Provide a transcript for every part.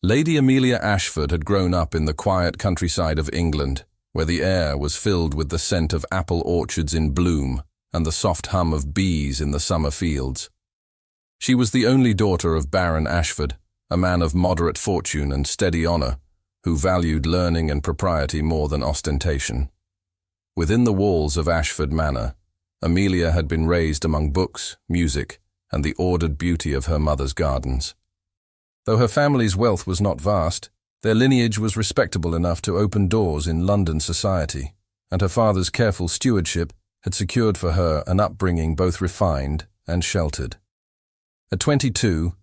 Lady Amelia Ashford had grown up in the quiet countryside of England, where the air was filled with the scent of apple orchards in bloom and the soft hum of bees in the summer fields. She was the only daughter of Baron Ashford, a man of moderate fortune and steady honour, who valued learning and propriety more than ostentation. Within the walls of Ashford Manor, Amelia had been raised among books, music, and the ordered beauty of her mother's gardens. Though her family's wealth was not vast, their lineage was respectable enough to open doors in London society, and her father's careful stewardship had secured for her an upbringing both refined and sheltered. At 22,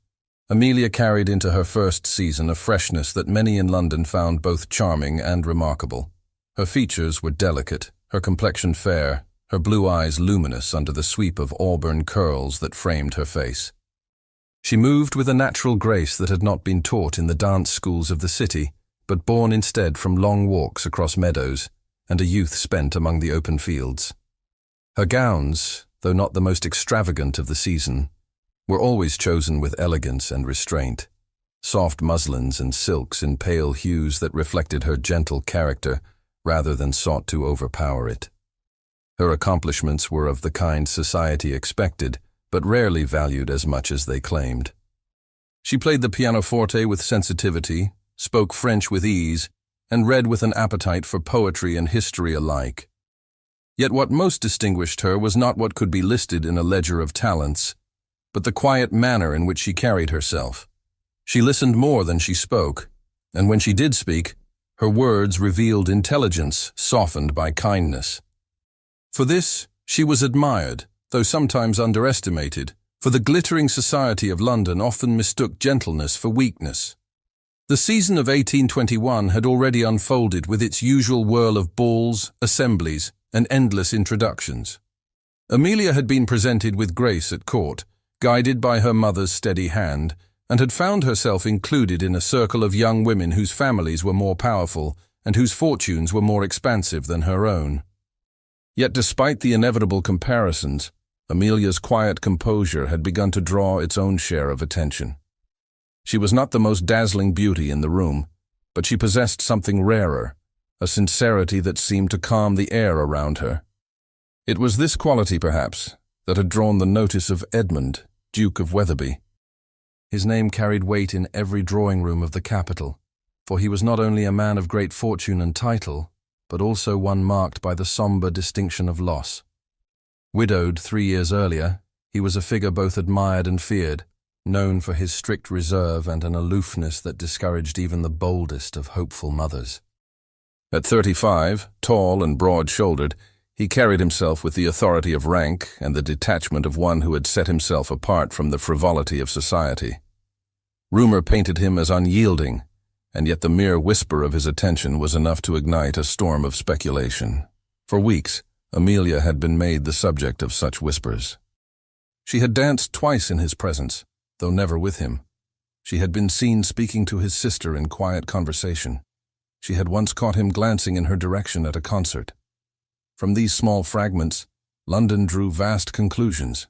Amelia carried into her first season a freshness that many in London found both charming and remarkable. Her features were delicate, her complexion fair, her blue eyes luminous under the sweep of auburn curls that framed her face. She moved with a natural grace that had not been taught in the dance schools of the city, but born instead from long walks across meadows and a youth spent among the open fields. Her gowns, though not the most extravagant of the season, were always chosen with elegance and restraint, soft muslins and silks in pale hues that reflected her gentle character rather than sought to overpower it. Her accomplishments were of the kind society expected, but rarely valued as much as they claimed. She played the pianoforte with sensitivity, spoke French with ease, and read with an appetite for poetry and history alike. Yet what most distinguished her was not what could be listed in a ledger of talents, but the quiet manner in which she carried herself. She listened more than she spoke, and when she did speak, her words revealed intelligence softened by kindness. For this, she was admired, though sometimes underestimated, for the glittering society of London often mistook gentleness for weakness. The season of 1821 had already unfolded with its usual whirl of balls, assemblies, and endless introductions. Amelia had been presented with grace at court, guided by her mother's steady hand, and had found herself included in a circle of young women whose families were more powerful and whose fortunes were more expansive than her own. Yet despite the inevitable comparisons, Amelia's quiet composure had begun to draw its own share of attention. She was not the most dazzling beauty in the room, but she possessed something rarer, a sincerity that seemed to calm the air around her. It was this quality, perhaps, that had drawn the notice of Edmund, Duke of Wetherby. His name carried weight in every drawing-room of the capital, for he was not only a man of great fortune and title, but also one marked by the sombre distinction of loss. Widowed 3 years earlier, he was a figure both admired and feared, known for his strict reserve and an aloofness that discouraged even the boldest of hopeful mothers. At 35, tall and broad-shouldered, he carried himself with the authority of rank and the detachment of one who had set himself apart from the frivolity of society. Rumor painted him as unyielding, and yet the mere whisper of his attention was enough to ignite a storm of speculation. For weeks, Amelia had been made the subject of such whispers. She had danced twice in his presence, though never with him. She had been seen speaking to his sister in quiet conversation. She had once caught him glancing in her direction at a concert. From these small fragments, London drew vast conclusions.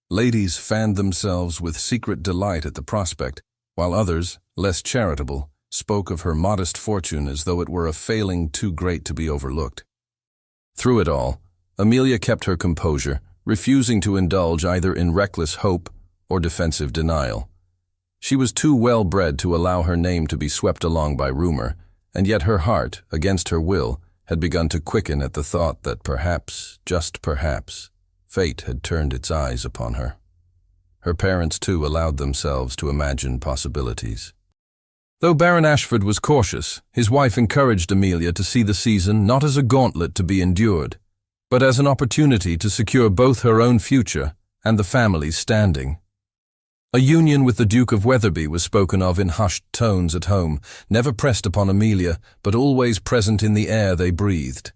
Ladies fanned themselves with secret delight at the prospect, while others, less charitable, spoke of her modest fortune as though it were a failing too great to be overlooked. Through it all, Amelia kept her composure, refusing to indulge either in reckless hope or defensive denial. She was too well bred to allow her name to be swept along by rumor, and yet her heart, against her will, had begun to quicken at the thought that perhaps, just perhaps, fate had turned its eyes upon her. Her parents, too, allowed themselves to imagine possibilities. Though Baron Ashford was cautious, his wife encouraged Amelia to see the season not as a gauntlet to be endured, but as an opportunity to secure both her own future and the family's standing. A union with the Duke of Wetherby was spoken of in hushed tones at home, never pressed upon Amelia, but always present in the air they breathed.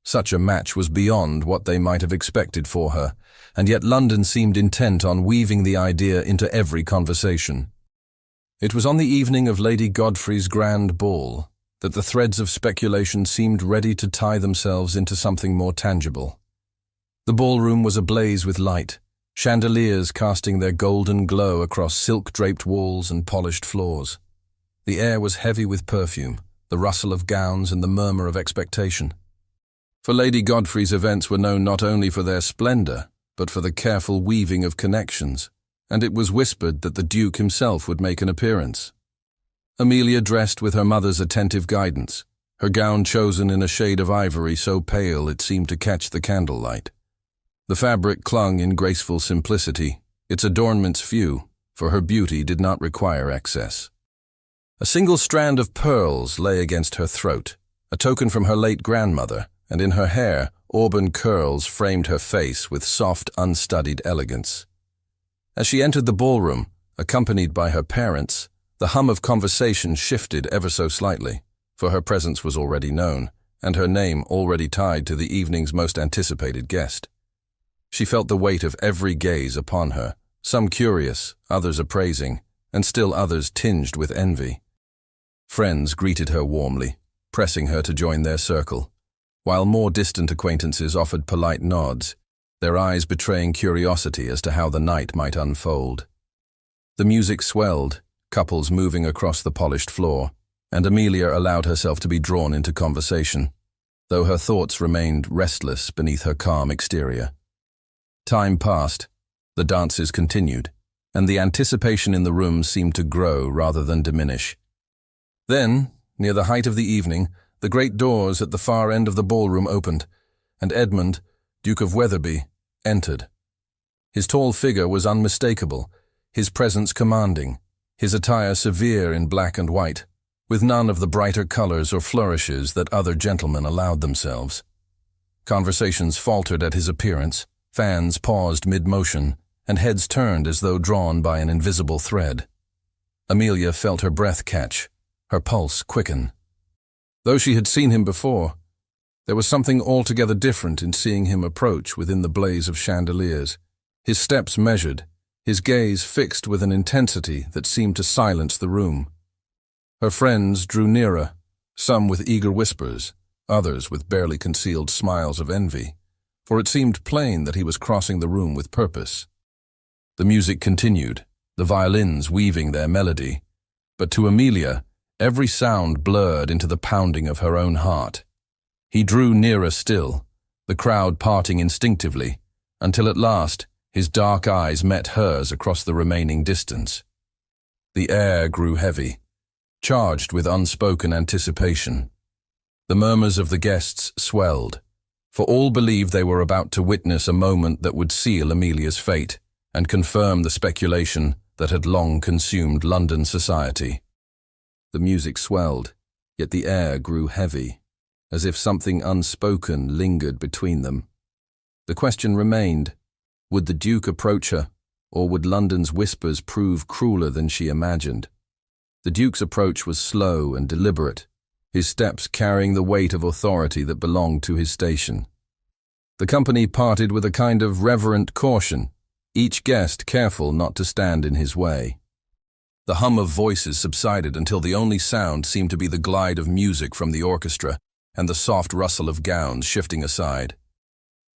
Such a match was beyond what they might have expected for her, and yet London seemed intent on weaving the idea into every conversation. It was on the evening of Lady Godfrey's grand ball that the threads of speculation seemed ready to tie themselves into something more tangible. The ballroom was ablaze with light, chandeliers casting their golden glow across silk-draped walls and polished floors. The air was heavy with perfume, the rustle of gowns and the murmur of expectation. For Lady Godfrey's events were known not only for their splendor, but for the careful weaving of connections, and it was whispered that the Duke himself would make an appearance. Amelia dressed with her mother's attentive guidance, her gown chosen in a shade of ivory so pale it seemed to catch the candlelight. The fabric clung in graceful simplicity, its adornments few, for her beauty did not require excess. A single strand of pearls lay against her throat, a token from her late grandmother, and in her hair, auburn curls framed her face with soft, unstudied elegance. As she entered the ballroom, accompanied by her parents, the hum of conversation shifted ever so slightly, for her presence was already known, and her name already tied to the evening's most anticipated guest. She felt the weight of every gaze upon her, some curious, others appraising, and still others tinged with envy. Friends greeted her warmly, pressing her to join their circle, while more distant acquaintances offered polite nods, their eyes betraying curiosity as to how the night might unfold. The music swelled, couples moving across the polished floor, and Amelia allowed herself to be drawn into conversation, though her thoughts remained restless beneath her calm exterior. Time passed, the dances continued, and the anticipation in the room seemed to grow rather than diminish. Then, near the height of the evening, the great doors at the far end of the ballroom opened, and Edmund, Duke of Wetherby, entered. His tall figure was unmistakable, his presence commanding, his attire severe in black and white, with none of the brighter colors or flourishes that other gentlemen allowed themselves. Conversations faltered at his appearance, fans paused mid-motion, and heads turned as though drawn by an invisible thread. Amelia felt her breath catch, her pulse quicken. Though she had seen him before, there was something altogether different in seeing him approach within the blaze of chandeliers, his steps measured, his gaze fixed with an intensity that seemed to silence the room. Her friends drew nearer, some with eager whispers, others with barely concealed smiles of envy, for it seemed plain that he was crossing the room with purpose. The music continued, the violins weaving their melody, but to Amelia, every sound blurred into the pounding of her own heart. He drew nearer still, the crowd parting instinctively, until at last his dark eyes met hers across the remaining distance. The air grew heavy, charged with unspoken anticipation. The murmurs of the guests swelled, for all believed they were about to witness a moment that would seal Amelia's fate and confirm the speculation that had long consumed London society. The music swelled, yet the air grew heavy, as if something unspoken lingered between them. The question remained, would the Duke approach her, or would London's whispers prove crueler than she imagined? The Duke's approach was slow and deliberate, his steps carrying the weight of authority that belonged to his station. The company parted with a kind of reverent caution, each guest careful not to stand in his way. The hum of voices subsided until the only sound seemed to be the glide of music from the orchestra and the soft rustle of gowns shifting aside.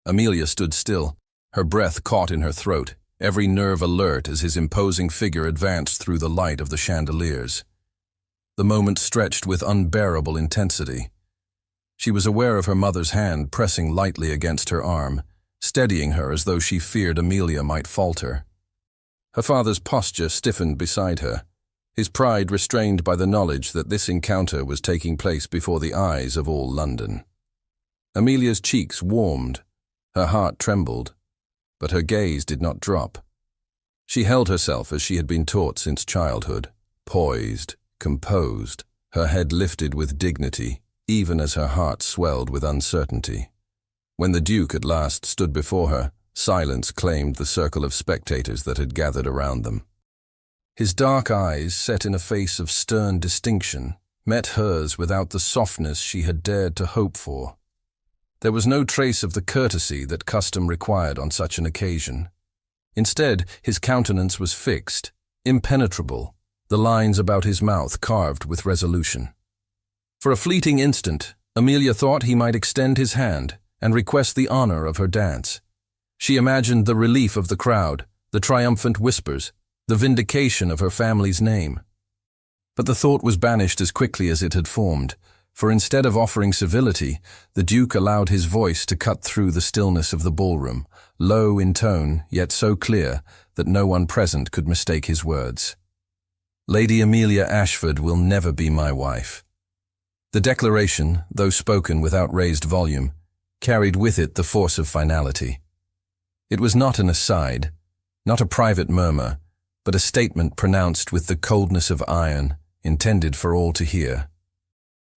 Amelia stood still, her breath caught in her throat, every nerve alert as his imposing figure advanced through the light of the chandeliers. The moment stretched with unbearable intensity. She was aware of her mother's hand pressing lightly against her arm, steadying her as though she feared Amelia might falter. Her father's posture stiffened beside her, his pride restrained by the knowledge that this encounter was taking place before the eyes of all London. Amelia's cheeks warmed, her heart trembled, but her gaze did not drop. She held herself as she had been taught since childhood, poised, composed, her head lifted with dignity, even as her heart swelled with uncertainty. When the Duke at last stood before her, silence claimed the circle of spectators that had gathered around them. His dark eyes, set in a face of stern distinction, met hers without the softness she had dared to hope for. There was no trace of the courtesy that custom required on such an occasion. Instead, his countenance was fixed, impenetrable, the lines about his mouth carved with resolution. For a fleeting instant, Amelia thought he might extend his hand and request the honor of her dance. She imagined the relief of the crowd, the triumphant whispers, the vindication of her family's name. But the thought was banished as quickly as it had formed, for instead of offering civility, the Duke allowed his voice to cut through the stillness of the ballroom, low in tone, yet so clear that no one present could mistake his words. "Lady Amelia Ashford will never be my wife." The declaration, though spoken without raised volume, carried with it the force of finality. It was not an aside, not a private murmur, but a statement pronounced with the coldness of iron, intended for all to hear.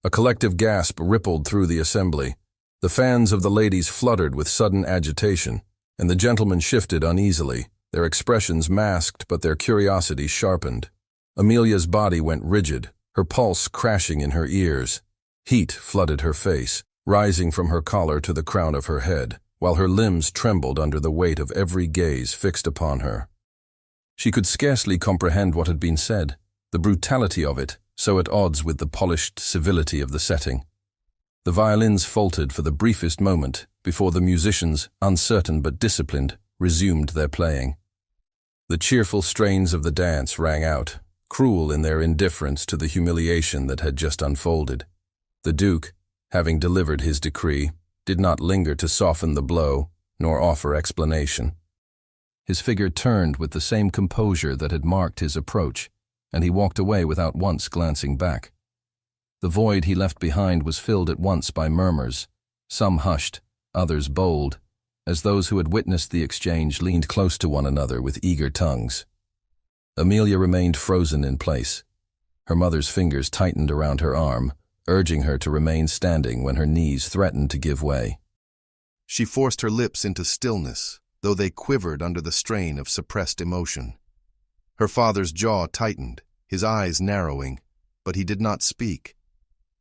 A collective gasp rippled through the assembly. The fans of the ladies fluttered with sudden agitation, and the gentlemen shifted uneasily, their expressions masked but their curiosity sharpened. Amelia's body went rigid, her pulse crashing in her ears. Heat flooded her face, rising from her collar to the crown of her head, while her limbs trembled under the weight of every gaze fixed upon her. She could scarcely comprehend what had been said, the brutality of it, so at odds with the polished civility of the setting. The violins faltered for the briefest moment before the musicians, uncertain but disciplined, resumed their playing. The cheerful strains of the dance rang out, cruel in their indifference to the humiliation that had just unfolded. The Duke, having delivered his decree, did not linger to soften the blow, nor offer explanation. His figure turned with the same composure that had marked his approach, and he walked away without once glancing back. The void he left behind was filled at once by murmurs, some hushed, others bold, as those who had witnessed the exchange leaned close to one another with eager tongues. Amelia remained frozen in place. Her mother's fingers tightened around her arm, urging her to remain standing when her knees threatened to give way. She forced her lips into stillness, though they quivered under the strain of suppressed emotion. Her father's jaw tightened, his eyes narrowing, but he did not speak.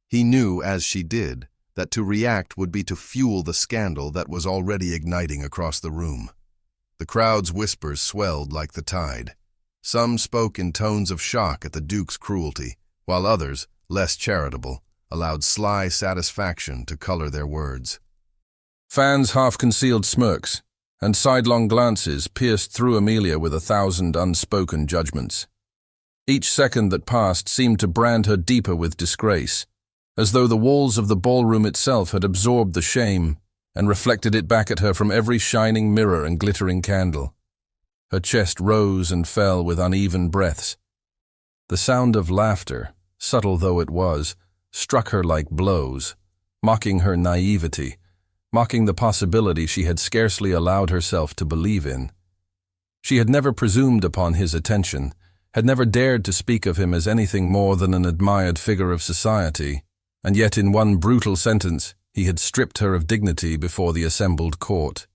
He knew, as she did, that to react would be to fuel the scandal that was already igniting across the room. The crowd's whispers swelled like the tide. Some spoke in tones of shock at the Duke's cruelty, while others, less charitable, allowed sly satisfaction to color their words. Fans half-concealed smirks, and sidelong glances pierced through Amelia with 1,000 unspoken judgments. Each second that passed seemed to brand her deeper with disgrace, as though the walls of the ballroom itself had absorbed the shame and reflected it back at her from every shining mirror and glittering candle. Her chest rose and fell with uneven breaths. The sound of laughter, subtle though it was, struck her like blows, mocking her naivety, mocking the possibility she had scarcely allowed herself to believe in. She had never presumed upon his attention, had never dared to speak of him as anything more than an admired figure of society, and yet in one brutal sentence he had stripped her of dignity before the assembled court.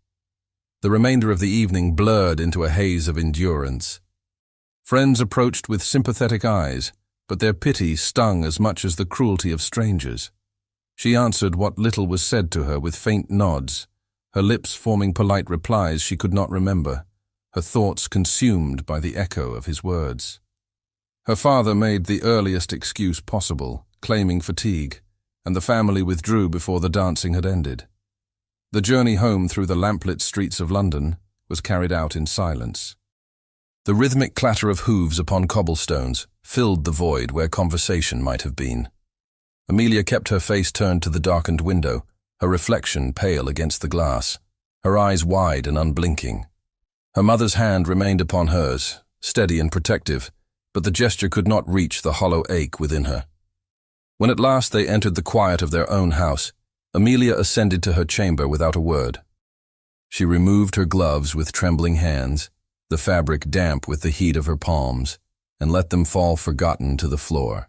The remainder of the evening blurred into a haze of endurance. Friends approached with sympathetic eyes, but their pity stung as much as the cruelty of strangers. She answered what little was said to her with faint nods, her lips forming polite replies she could not remember, her thoughts consumed by the echo of his words. Her father made the earliest excuse possible, claiming fatigue, and the family withdrew before the dancing had ended. The journey home through the lamplit streets of London was carried out in silence. The rhythmic clatter of hooves upon cobblestones filled the void where conversation might have been. Amelia kept her face turned to the darkened window, her reflection pale against the glass, her eyes wide and unblinking. Her mother's hand remained upon hers, steady and protective, but the gesture could not reach the hollow ache within her. When at last they entered the quiet of their own house, Amelia ascended to her chamber without a word. She removed her gloves with trembling hands, the fabric damp with the heat of her palms, and let them fall forgotten to the floor.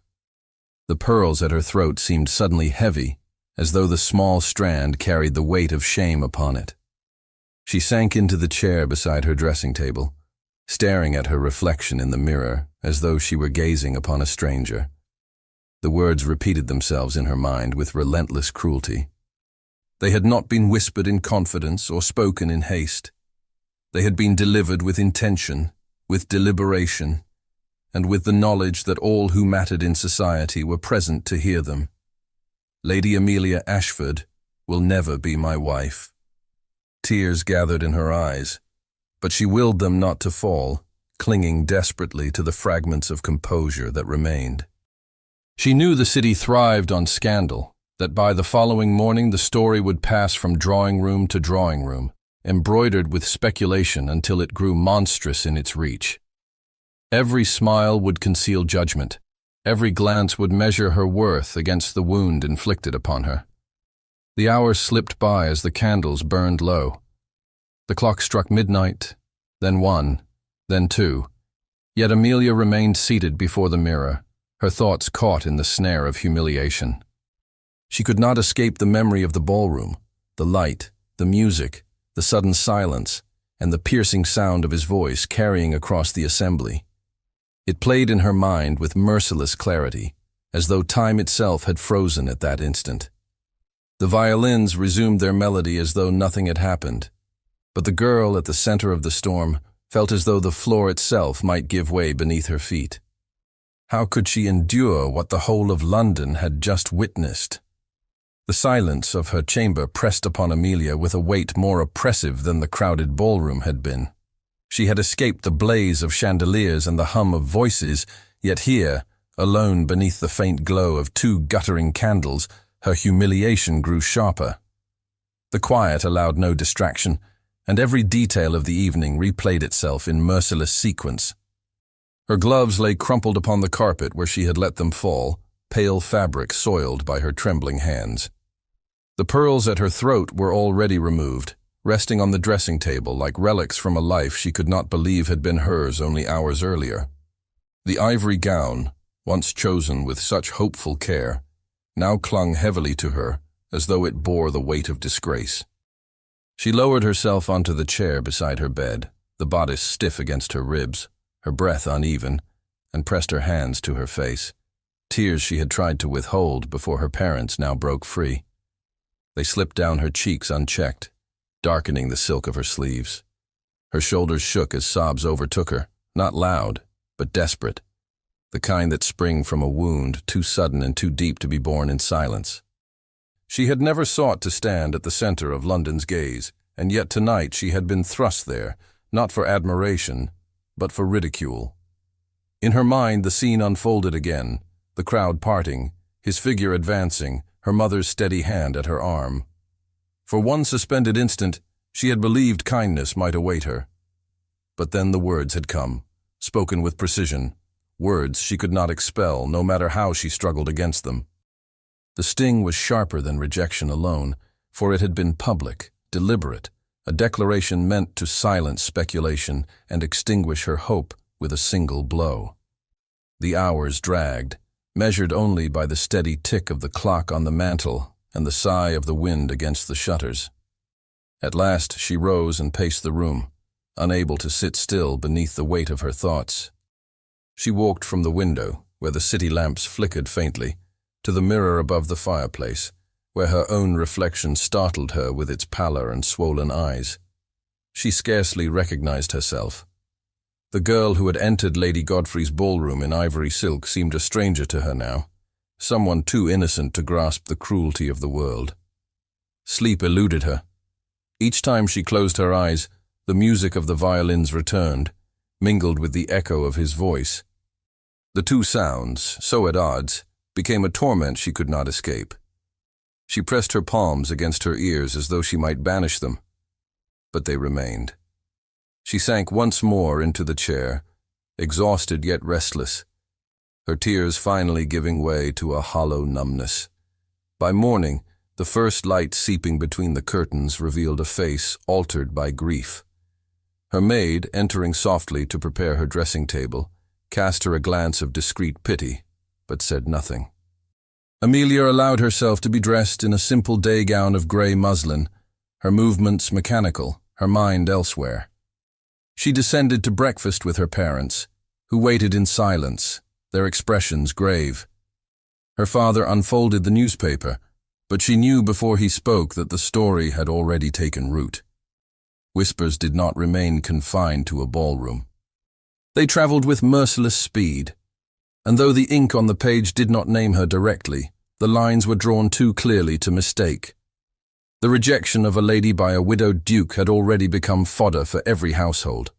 The pearls at her throat seemed suddenly heavy, as though the small strand carried the weight of shame upon it. She sank into the chair beside her dressing table, staring at her reflection in the mirror as though she were gazing upon a stranger. The words repeated themselves in her mind with relentless cruelty. They had not been whispered in confidence or spoken in haste. They had been delivered with intention, with deliberation, and with the knowledge that all who mattered in society were present to hear them. Lady Amelia Ashford will never be my wife. Tears gathered in her eyes, but she willed them not to fall, clinging desperately to the fragments of composure that remained. She knew the city thrived on scandal, that by the following morning the story would pass from drawing room to drawing room, embroidered with speculation until it grew monstrous in its reach. Every smile would conceal judgment. Every glance would measure her worth against the wound inflicted upon her. The hours slipped by as the candles burned low. The clock struck midnight, then 1, then 2. Yet Amelia remained seated before the mirror, her thoughts caught in the snare of humiliation. She could not escape the memory of the ballroom, the light, the music, the sudden silence, and the piercing sound of his voice carrying across the assembly. It played in her mind with merciless clarity, as though time itself had frozen at that instant. The violins resumed their melody as though nothing had happened, but the girl at the center of the storm felt as though the floor itself might give way beneath her feet. How could she endure what the whole of London had just witnessed? The silence of her chamber pressed upon Amelia with a weight more oppressive than the crowded ballroom had been. She had escaped the blaze of chandeliers and the hum of voices, yet here, alone beneath the faint glow of 2 guttering candles, her humiliation grew sharper. The quiet allowed no distraction, and every detail of the evening replayed itself in merciless sequence. Her gloves lay crumpled upon the carpet where she had let them fall, pale fabric soiled by her trembling hands. The pearls at her throat were already removed, resting on the dressing table like relics from a life she could not believe had been hers only hours earlier. The ivory gown, once chosen with such hopeful care, now clung heavily to her as though it bore the weight of disgrace. She lowered herself onto the chair beside her bed, the bodice stiff against her ribs, her breath uneven, and pressed her hands to her face. Tears she had tried to withhold before her parents now broke free. They slipped down her cheeks unchecked, darkening the silk of her sleeves. Her shoulders shook as sobs overtook her, not loud, but desperate, the kind that spring from a wound too sudden and too deep to be borne in silence. She had never sought to stand at the center of London's gaze, and yet tonight she had been thrust there, not for admiration, but for ridicule. In her mind the scene unfolded again, the crowd parting, his figure advancing, her mother's steady hand at her arm. For one suspended instant, she had believed kindness might await her. But then the words had come, spoken with precision, words she could not expel no matter how she struggled against them. The sting was sharper than rejection alone, for it had been public, deliberate, a declaration meant to silence speculation and extinguish her hope with a single blow. The hours dragged, measured only by the steady tick of the clock on the mantel and the sigh of the wind against the shutters. At last she rose and paced the room, unable to sit still beneath the weight of her thoughts. She walked from the window, where the city lamps flickered faintly, to the mirror above the fireplace, where her own reflection startled her with its pallor and swollen eyes. She scarcely recognized herself. The girl who had entered Lady Godfrey's ballroom in ivory silk seemed a stranger to her now, someone too innocent to grasp the cruelty of the world. Sleep eluded her. Each time she closed her eyes, the music of the violins returned, mingled with the echo of his voice. The 2 sounds, so at odds, became a torment she could not escape. She pressed her palms against her ears as though she might banish them, but they remained. She sank once more into the chair, exhausted yet restless, her tears finally giving way to a hollow numbness. By morning, the first light seeping between the curtains revealed a face altered by grief. Her maid, entering softly to prepare her dressing table, cast her a glance of discreet pity, but said nothing. Amelia allowed herself to be dressed in a simple day gown of grey muslin, her movements mechanical, her mind elsewhere. She descended to breakfast with her parents, who waited in silence, their expressions grave. Her father unfolded the newspaper, but she knew before he spoke that the story had already taken root. Whispers did not remain confined to a ballroom. They traveled with merciless speed, and though the ink on the page did not name her directly, the lines were drawn too clearly to mistake. The rejection of a lady by a widowed duke had already become fodder for every household.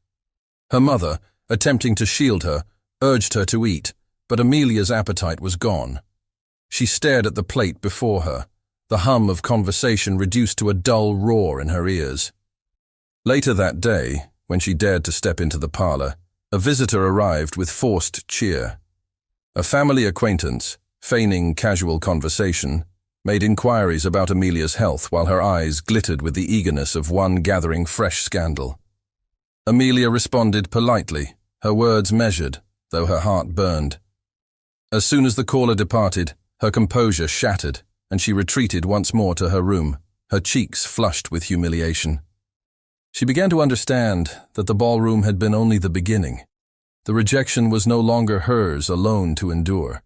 Her mother, attempting to shield her, urged her to eat, but Amelia's appetite was gone, She stared at the plate before her, the hum of conversation reduced to a dull roar in her ears. Later that day, when she dared to step into the parlor, a visitor arrived with forced cheer. A family acquaintance, feigning casual conversation, made inquiries about Amelia's health while her eyes glittered with the eagerness of one gathering fresh scandal. Amelia responded politely, her words measured, though her heart burned. As soon as the caller departed, her composure shattered, and she retreated once more to her room, her cheeks flushed with humiliation. She began to understand that the ballroom had been only the beginning. The rejection was no longer hers alone to endure.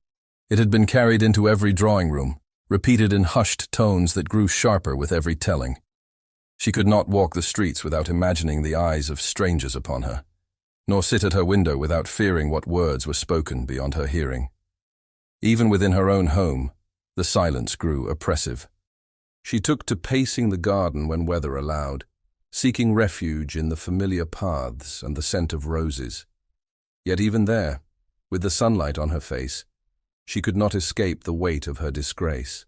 It had been carried into every drawing room, repeated in hushed tones that grew sharper with every telling. She could not walk the streets without imagining the eyes of strangers upon her, nor sit at her window without fearing what words were spoken beyond her hearing. Even within her own home, the silence grew oppressive. She took to pacing the garden when weather allowed, seeking refuge in the familiar paths and the scent of roses. Yet even there, with the sunlight on her face, she could not escape the weight of her disgrace.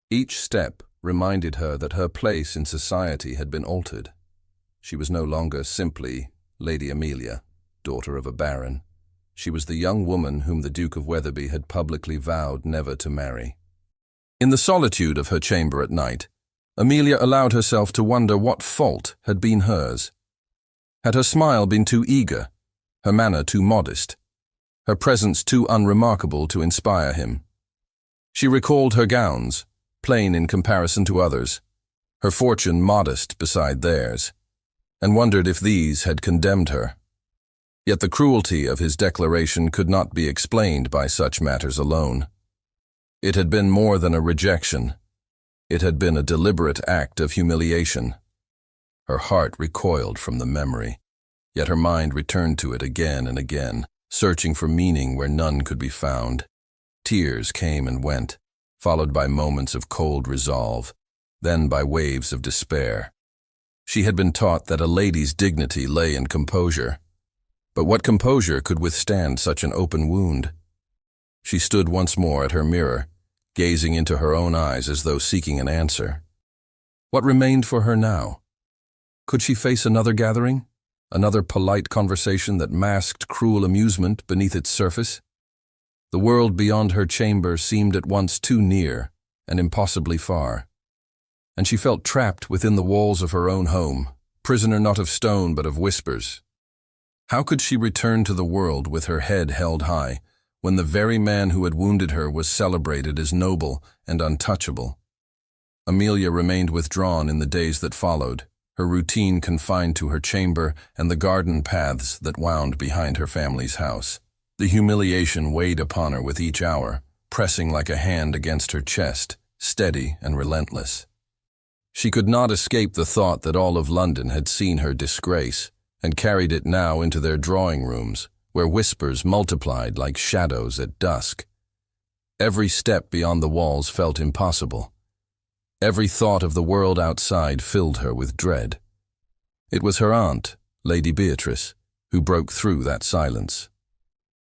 Each step reminded her that her place in society had been altered. She was no longer simply Lady Amelia, daughter of a baron. She was the young woman whom the Duke of Wetherby had publicly vowed never to marry. In the solitude of her chamber at night, Amelia allowed herself to wonder what fault had been hers. Had her smile been too eager, her manner too modest, her presence too unremarkable to inspire him? She recalled her gowns, plain in comparison to others, her fortune modest beside theirs, and wondered if these had condemned her. Yet the cruelty of his declaration could not be explained by such matters alone. It had been more than a rejection. It had been a deliberate act of humiliation. Her heart recoiled from the memory, yet her mind returned to it again and again, searching for meaning where none could be found. Tears came and went, followed by moments of cold resolve, then by waves of despair. She had been taught that a lady's dignity lay in composure. But what composure could withstand such an open wound? She stood once more at her mirror, gazing into her own eyes as though seeking an answer. What remained for her now? Could she face another gathering? Another polite conversation that masked cruel amusement beneath its surface? The world beyond her chamber seemed at once too near and impossibly far. And she felt trapped within the walls of her own home, prisoner not of stone but of whispers. How could she return to the world with her head held high, when the very man who had wounded her was celebrated as noble and untouchable? Amelia remained withdrawn in the days that followed, her routine confined to her chamber and the garden paths that wound behind her family's house. The humiliation weighed upon her with each hour, pressing like a hand against her chest, steady and relentless. She could not escape the thought that all of London had seen her disgrace, and carried it now into their drawing rooms, where whispers multiplied like shadows at dusk. Every step beyond the walls felt impossible. Every thought of the world outside filled her with dread. It was her aunt, Lady Beatrice, who broke through that silence.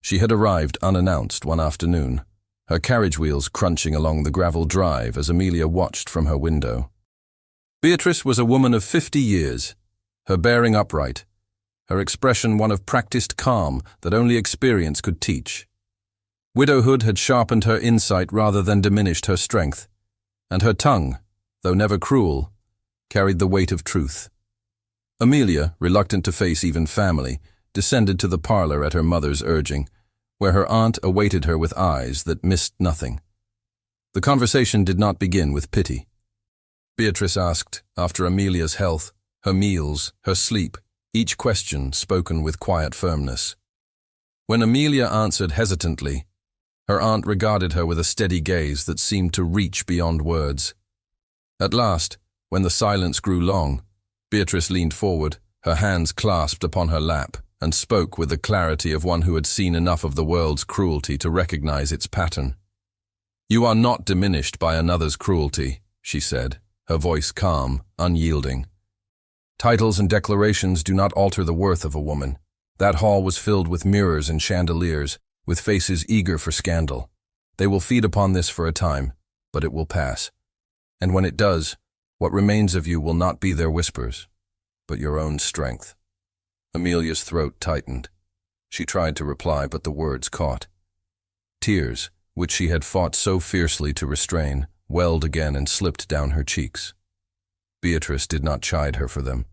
She had arrived unannounced one afternoon, her carriage wheels crunching along the gravel drive as Amelia watched from her window. Beatrice was a woman of 50 years, her bearing upright, her expression one of practiced calm that only experience could teach. Widowhood had sharpened her insight rather than diminished her strength, and her tongue, though never cruel, carried the weight of truth. Amelia, reluctant to face even family, descended to the parlor at her mother's urging, where her aunt awaited her with eyes that missed nothing. The conversation did not begin with pity. Beatrice asked after Amelia's health, her meals, her sleep, each question spoken with quiet firmness. When Amelia answered hesitantly, her aunt regarded her with a steady gaze that seemed to reach beyond words. At last, when the silence grew long, Beatrice leaned forward, her hands clasped upon her lap, and spoke with the clarity of one who had seen enough of the world's cruelty to recognize its pattern. "You are not diminished by another's cruelty," she said, her voice calm, unyielding. "Titles and declarations do not alter the worth of a woman. That hall was filled with mirrors and chandeliers, with faces eager for scandal. They will feed upon this for a time, but it will pass. And when it does, what remains of you will not be their whispers, but your own strength. Amelia's throat tightened. She tried to reply, but the words caught. Tears, which she had fought so fiercely to restrain, welled again and slipped down her cheeks. Beatrice did not chide her for them.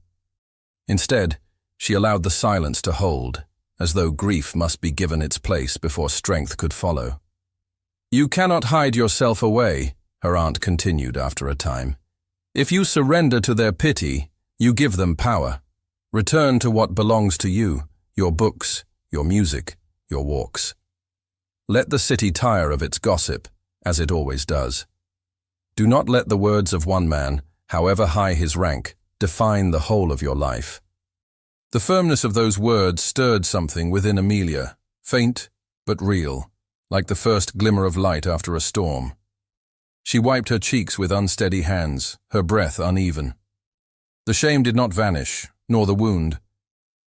Instead, she allowed the silence to hold, as though grief must be given its place before strength could follow. You cannot hide yourself away, her aunt continued after a time. If you surrender to their pity, you give them power. Return to what belongs to you, your books, your music, your walks. Let the city tire of its gossip, as it always does. Do not let the words of one man, however high his rank, define the whole of your life. The firmness of those words stirred something within Amelia, faint but real, like the first glimmer of light after a storm. She wiped her cheeks with unsteady hands, her breath uneven. The shame did not vanish, nor the wound,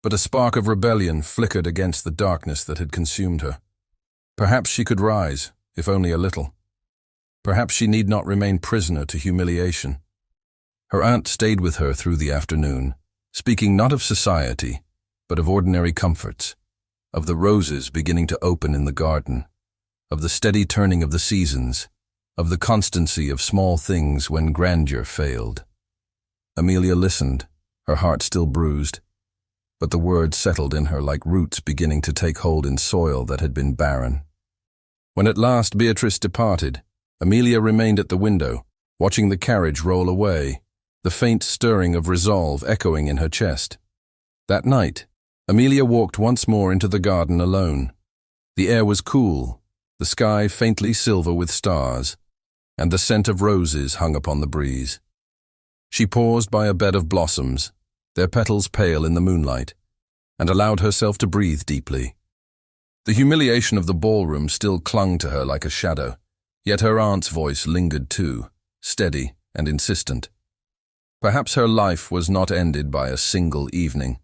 but a spark of rebellion flickered against the darkness that had consumed her. Perhaps she could rise, if only a little. Perhaps she need not remain prisoner to humiliation. Her aunt stayed with her through the afternoon, speaking not of society, but of ordinary comforts, of the roses beginning to open in the garden, of the steady turning of the seasons, of the constancy of small things when grandeur failed. Amelia listened, her heart still bruised, but the words settled in her like roots beginning to take hold in soil that had been barren. When at last Beatrice departed, Amelia remained at the window, watching the carriage roll away, the faint stirring of resolve echoing in her chest. That night, Amelia walked once more into the garden alone. The air was cool, the sky faintly silver with stars, and the scent of roses hung upon the breeze. She paused by a bed of blossoms, their petals pale in the moonlight, and allowed herself to breathe deeply. The humiliation of the ballroom still clung to her like a shadow, yet her aunt's voice lingered too, steady and insistent. Perhaps her life was not ended by a single evening.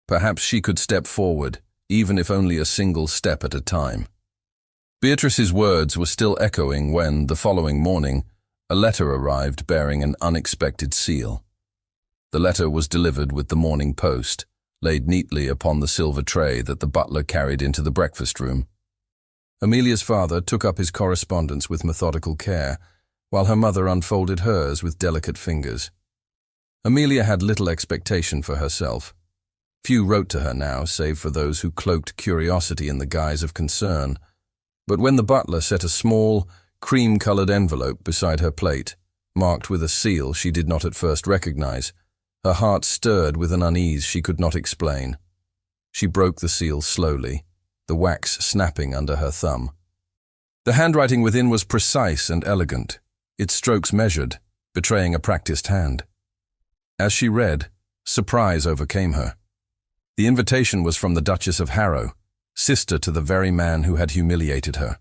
Perhaps she could step forward, even if only a single step at a time. Beatrice's words were still echoing when, the following morning, a letter arrived bearing an unexpected seal. The letter was delivered with the morning post, laid neatly upon the silver tray that the butler carried into the breakfast room. Amelia's father took up his correspondence with methodical care, while her mother unfolded hers with delicate fingers. Amelia had little expectation for herself. Few wrote to her now, save for those who cloaked curiosity in the guise of concern. But when the butler set a small, cream-colored envelope beside her plate, marked with a seal she did not at first recognize, her heart stirred with an unease she could not explain. She broke the seal slowly, the wax snapping under her thumb. The handwriting within was precise and elegant, its strokes measured, betraying a practiced hand. As she read, surprise overcame her. The invitation was from the Duchess of Harrow, sister to the very man who had humiliated her.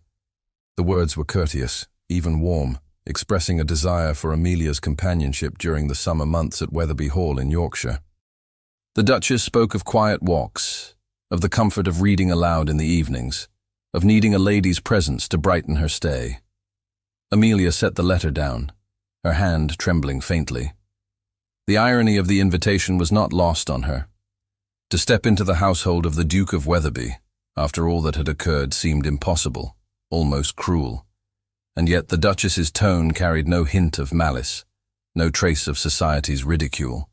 The words were courteous, even warm, expressing a desire for Amelia's companionship during the summer months at Wetherby Hall in Yorkshire. The Duchess spoke of quiet walks, of the comfort of reading aloud in the evenings, of needing a lady's presence to brighten her stay. Amelia set the letter down, her hand trembling faintly. The irony of the invitation was not lost on her. To step into the household of the Duke of Wetherby, after all that had occurred, seemed impossible, almost cruel. And yet the Duchess's tone carried no hint of malice, no trace of society's ridicule.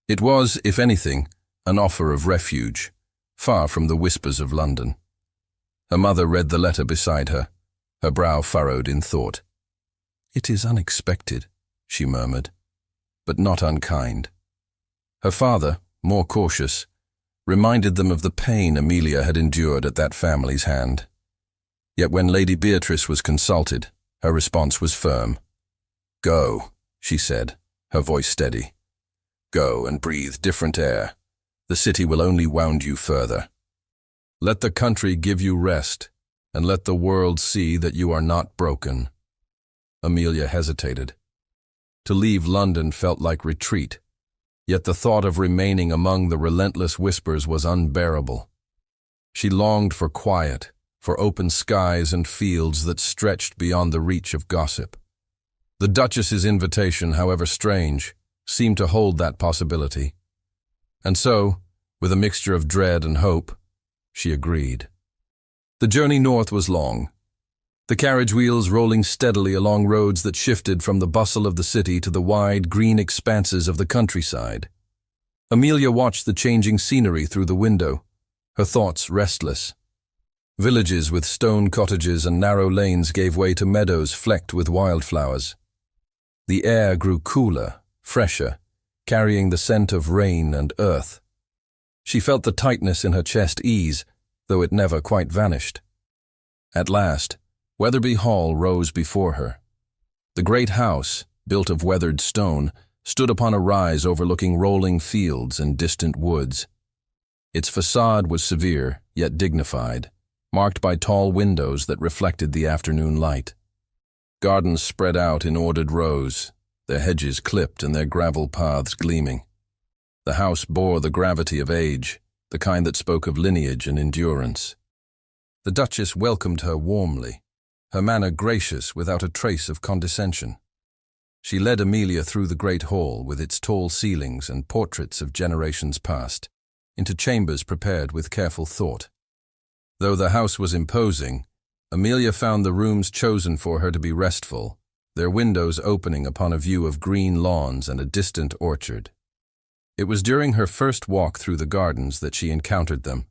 It was, if anything, an offer of refuge, far from the whispers of London. Her mother read the letter beside her, her brow furrowed in thought. "It is unexpected," she murmured, "but not unkind." Her father, more cautious, reminded them of the pain Amelia had endured at that family's hand. Yet when Lady Beatrice was consulted, her response was firm. "Go," she said, her voice steady. "Go and breathe different air. The city will only wound you further. Let the country give you rest, and let the world see that you are not broken." Amelia hesitated. To leave London felt like retreat, yet the thought of remaining among the relentless whispers was unbearable. She longed for quiet, for open skies and fields that stretched beyond the reach of gossip. The Duchess's invitation, however strange, seemed to hold that possibility. And so, with a mixture of dread and hope, she agreed. The journey north was long, the carriage wheels rolling steadily along roads that shifted from the bustle of the city to the wide, green expanses of the countryside. Amelia watched the changing scenery through the window, her thoughts restless. Villages with stone cottages and narrow lanes gave way to meadows flecked with wildflowers. The air grew cooler, fresher, carrying the scent of rain and earth. She felt the tightness in her chest ease, though it never quite vanished. At last, Wetherby Hall rose before her. The great house, built of weathered stone, stood upon a rise overlooking rolling fields and distant woods. Its facade was severe, yet dignified, marked by tall windows that reflected the afternoon light. Gardens spread out in ordered rows, their hedges clipped and their gravel paths gleaming. The house bore the gravity of age, the kind that spoke of lineage and endurance. The Duchess welcomed her warmly, her manner gracious without a trace of condescension. She led Amelia through the great hall with its tall ceilings and portraits of generations past, into chambers prepared with careful thought. Though the house was imposing, Amelia found the rooms chosen for her to be restful, their windows opening upon a view of green lawns and a distant orchard. It was during her first walk through the gardens that she encountered them,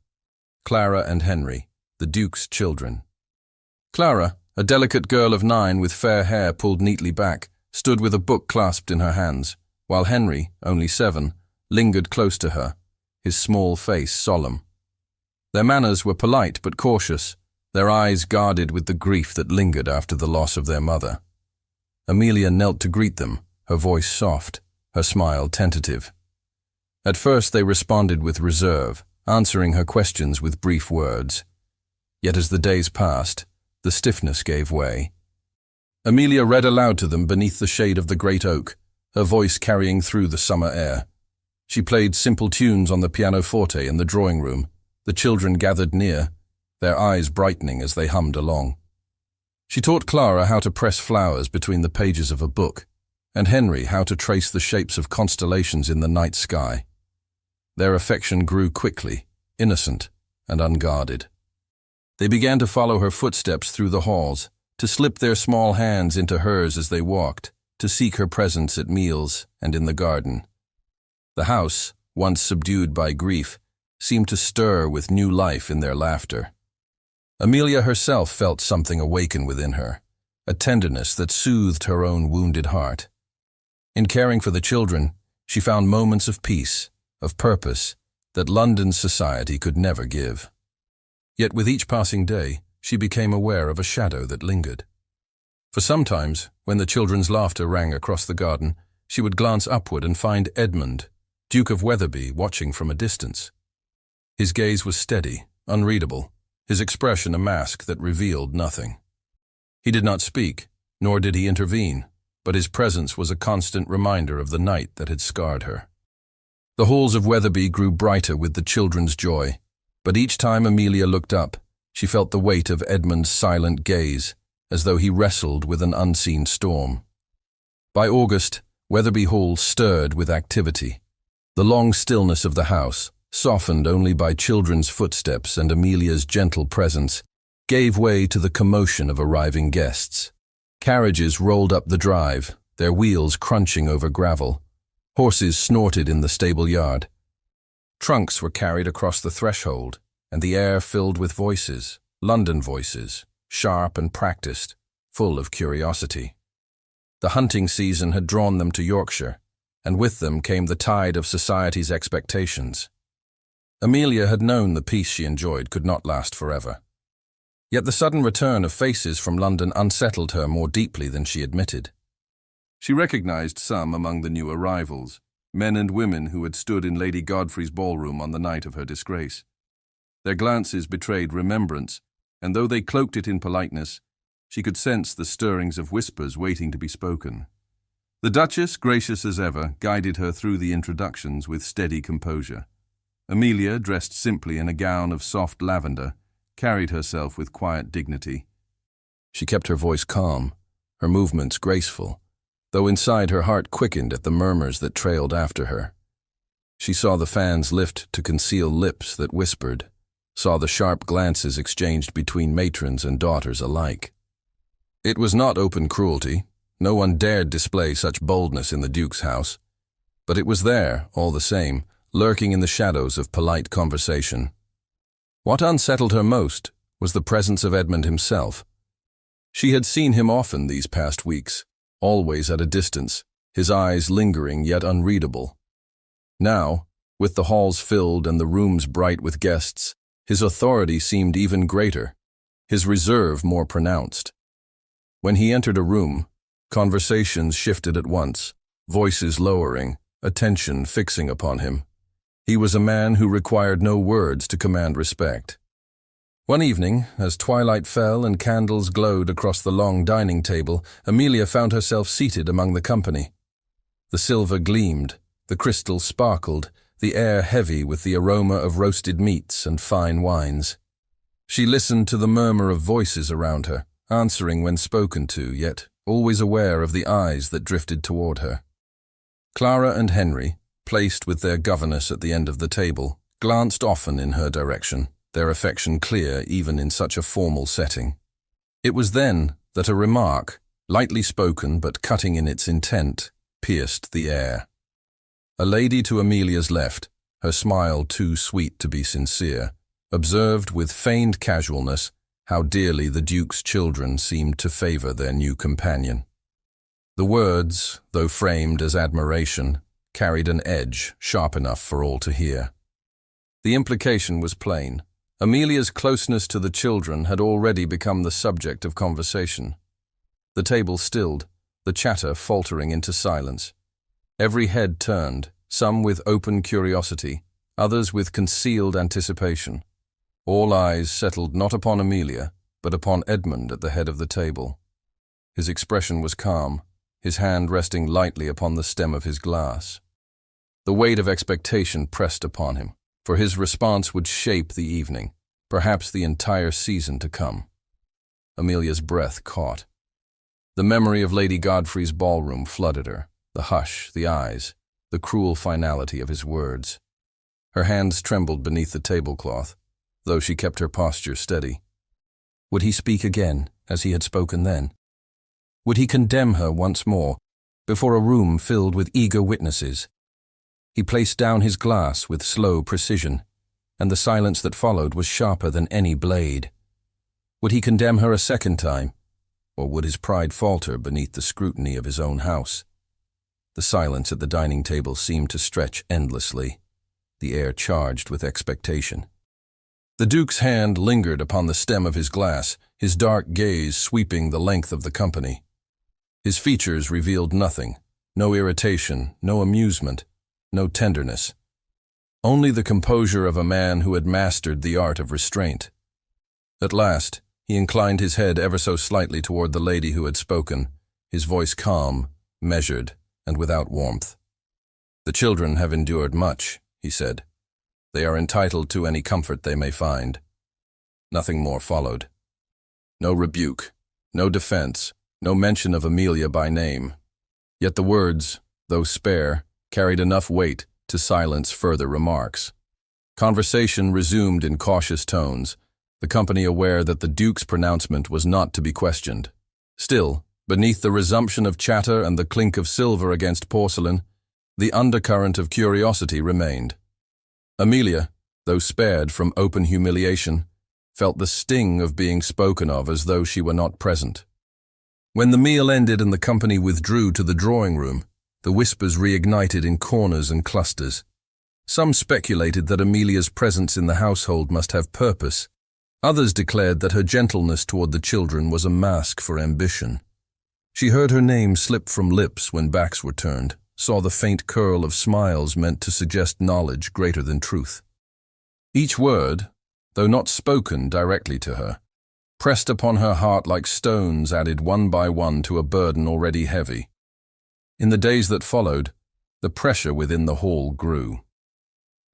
Clara and Henry, the Duke's children. Clara, a delicate girl of 9 with fair hair pulled neatly back, stood with a book clasped in her hands, while Henry, only 7, lingered close to her, his small face solemn. Their manners were polite but cautious, their eyes guarded with the grief that lingered after the loss of their mother. Amelia knelt to greet them, her voice soft, her smile tentative. At first they responded with reserve, answering her questions with brief words. Yet as the days passed, the stiffness gave way. Amelia read aloud to them beneath the shade of the great oak, her voice carrying through the summer air. She played simple tunes on the pianoforte in the drawing room. The children gathered near, their eyes brightening as they hummed along. She taught Clara how to press flowers between the pages of a book, and Henry how to trace the shapes of constellations in the night sky. Their affection grew quickly, innocent and unguarded. They began to follow her footsteps through the halls, to slip their small hands into hers as they walked, to seek her presence at meals and in the garden. The house, once subdued by grief, seemed to stir with new life in their laughter. Amelia herself felt something awaken within her, a tenderness that soothed her own wounded heart. In caring for the children, she found moments of peace, of purpose, that London's society could never give. Yet with each passing day, she became aware of a shadow that lingered. For sometimes, when the children's laughter rang across the garden, she would glance upward and find Edmund, Duke of Wetherby, watching from a distance. His gaze was steady, unreadable, his expression a mask that revealed nothing. He did not speak, nor did he intervene, but his presence was a constant reminder of the night that had scarred her. The halls of Wetherby grew brighter with the children's joy, but each time Amelia looked up, she felt the weight of Edmund's silent gaze, as though he wrestled with an unseen storm. By August, Wetherby Hall stirred with activity. The long stillness of the house, softened only by children's footsteps and Amelia's gentle presence, gave way to the commotion of arriving guests. Carriages rolled up the drive, their wheels crunching over gravel. Horses snorted in the stable yard. Trunks were carried across the threshold, and the air filled with voices, London voices, sharp and practiced, full of curiosity. The hunting season had drawn them to Yorkshire, and with them came the tide of society's expectations. Amelia had known the peace she enjoyed could not last forever. Yet the sudden return of faces from London unsettled her more deeply than she admitted. She recognized some among the new arrivals, men and women who had stood in Lady Godfrey's ballroom on the night of her disgrace. Their glances betrayed remembrance, and though they cloaked it in politeness, she could sense the stirrings of whispers waiting to be spoken. The Duchess, gracious as ever, guided her through the introductions with steady composure. Amelia, dressed simply in a gown of soft lavender, carried herself with quiet dignity. She kept her voice calm, her movements graceful, though inside her heart quickened at the murmurs that trailed after her. She saw the fans lift to conceal lips that whispered, saw the sharp glances exchanged between matrons and daughters alike. It was not open cruelty. No one dared display such boldness in the Duke's house. But it was there, all the same, lurking in the shadows of polite conversation. What unsettled her most was the presence of Edmund himself. She had seen him often these past weeks, always at a distance, his eyes lingering yet unreadable. Now, with the halls filled and the rooms bright with guests, his authority seemed even greater, his reserve more pronounced. When he entered a room, conversations shifted at once, voices lowering, attention fixing upon him. He was a man who required no words to command respect. One evening, as twilight fell and candles glowed across the long dining table, Amelia found herself seated among the company. The silver gleamed, the crystal sparkled, the air heavy with the aroma of roasted meats and fine wines. She listened to the murmur of voices around her, answering when spoken to, yet always aware of the eyes that drifted toward her. Clara and Henry, placed with their governess at the end of the table, glanced often in her direction, their affection clear even in such a formal setting. It was then that a remark, lightly spoken but cutting in its intent, pierced the air. A lady to Amelia's left, her smile too sweet to be sincere, observed with feigned casualness how dearly the Duke's children seemed to favor their new companion. The words, though framed as admiration, carried an edge sharp enough for all to hear. The implication was plain. Amelia's closeness to the children had already become the subject of conversation. The table stilled, the chatter faltering into silence. Every head turned, some with open curiosity, others with concealed anticipation. All eyes settled not upon Amelia, but upon Edmund at the head of the table. His expression was calm, his hand resting lightly upon the stem of his glass. The weight of expectation pressed upon him, for his response would shape the evening, perhaps the entire season to come. Amelia's breath caught. The memory of Lady Godfrey's ballroom flooded her, the hush, the eyes, the cruel finality of his words. Her hands trembled beneath the tablecloth, though she kept her posture steady. Would he speak again, as he had spoken then? Would he condemn her once more, before a room filled with eager witnesses? He placed down his glass with slow precision, and the silence that followed was sharper than any blade. Would he condemn her a second time, or would his pride falter beneath the scrutiny of his own house? The silence at the dining table seemed to stretch endlessly, the air charged with expectation. The Duke's hand lingered upon the stem of his glass, his dark gaze sweeping the length of the company. His features revealed nothing, no irritation, no amusement, no tenderness. Only the composure of a man who had mastered the art of restraint. At last, he inclined his head ever so slightly toward the lady who had spoken, his voice calm, measured, and without warmth. "The children have endured much," he said. "They are entitled to any comfort they may find." Nothing more followed. No rebuke, no defense, no mention of Amelia by name. Yet the words, though spare, carried enough weight to silence further remarks. Conversation resumed in cautious tones, the company aware that the Duke's pronouncement was not to be questioned. Still, beneath the resumption of chatter and the clink of silver against porcelain, the undercurrent of curiosity remained. Amelia, though spared from open humiliation, felt the sting of being spoken of as though she were not present. When the meal ended and the company withdrew to the drawing-room, the whispers reignited in corners and clusters. Some speculated that Amelia's presence in the household must have purpose. Others declared that her gentleness toward the children was a mask for ambition. She heard her name slip from lips when backs were turned, saw the faint curl of smiles meant to suggest knowledge greater than truth. Each word, though not spoken directly to her, pressed upon her heart like stones added one by one to a burden already heavy. In the days that followed, the pressure within the hall grew.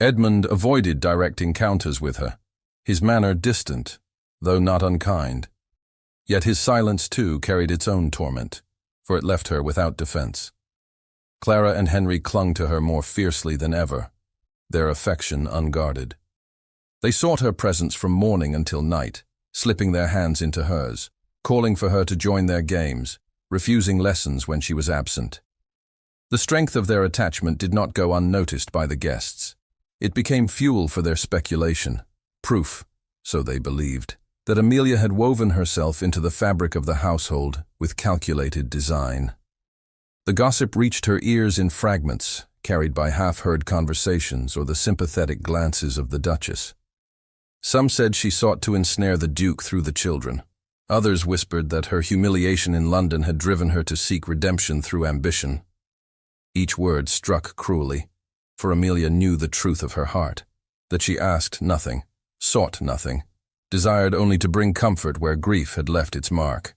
Edmund avoided direct encounters with her, his manner distant, though not unkind. Yet his silence, too, carried its own torment, for it left her without defense. Clara and Henry clung to her more fiercely than ever, their affection unguarded. They sought her presence from morning until night, slipping their hands into hers, calling for her to join their games, refusing lessons when she was absent. The strength of their attachment did not go unnoticed by the guests. It became fuel for their speculation, proof, so they believed, that Amelia had woven herself into the fabric of the household with calculated design. The gossip reached her ears in fragments, carried by half-heard conversations or the sympathetic glances of the Duchess. Some said she sought to ensnare the Duke through the children. Others whispered that her humiliation in London had driven her to seek redemption through ambition. Each word struck cruelly, for Amelia knew the truth of her heart, that she asked nothing, sought nothing, desired only to bring comfort where grief had left its mark.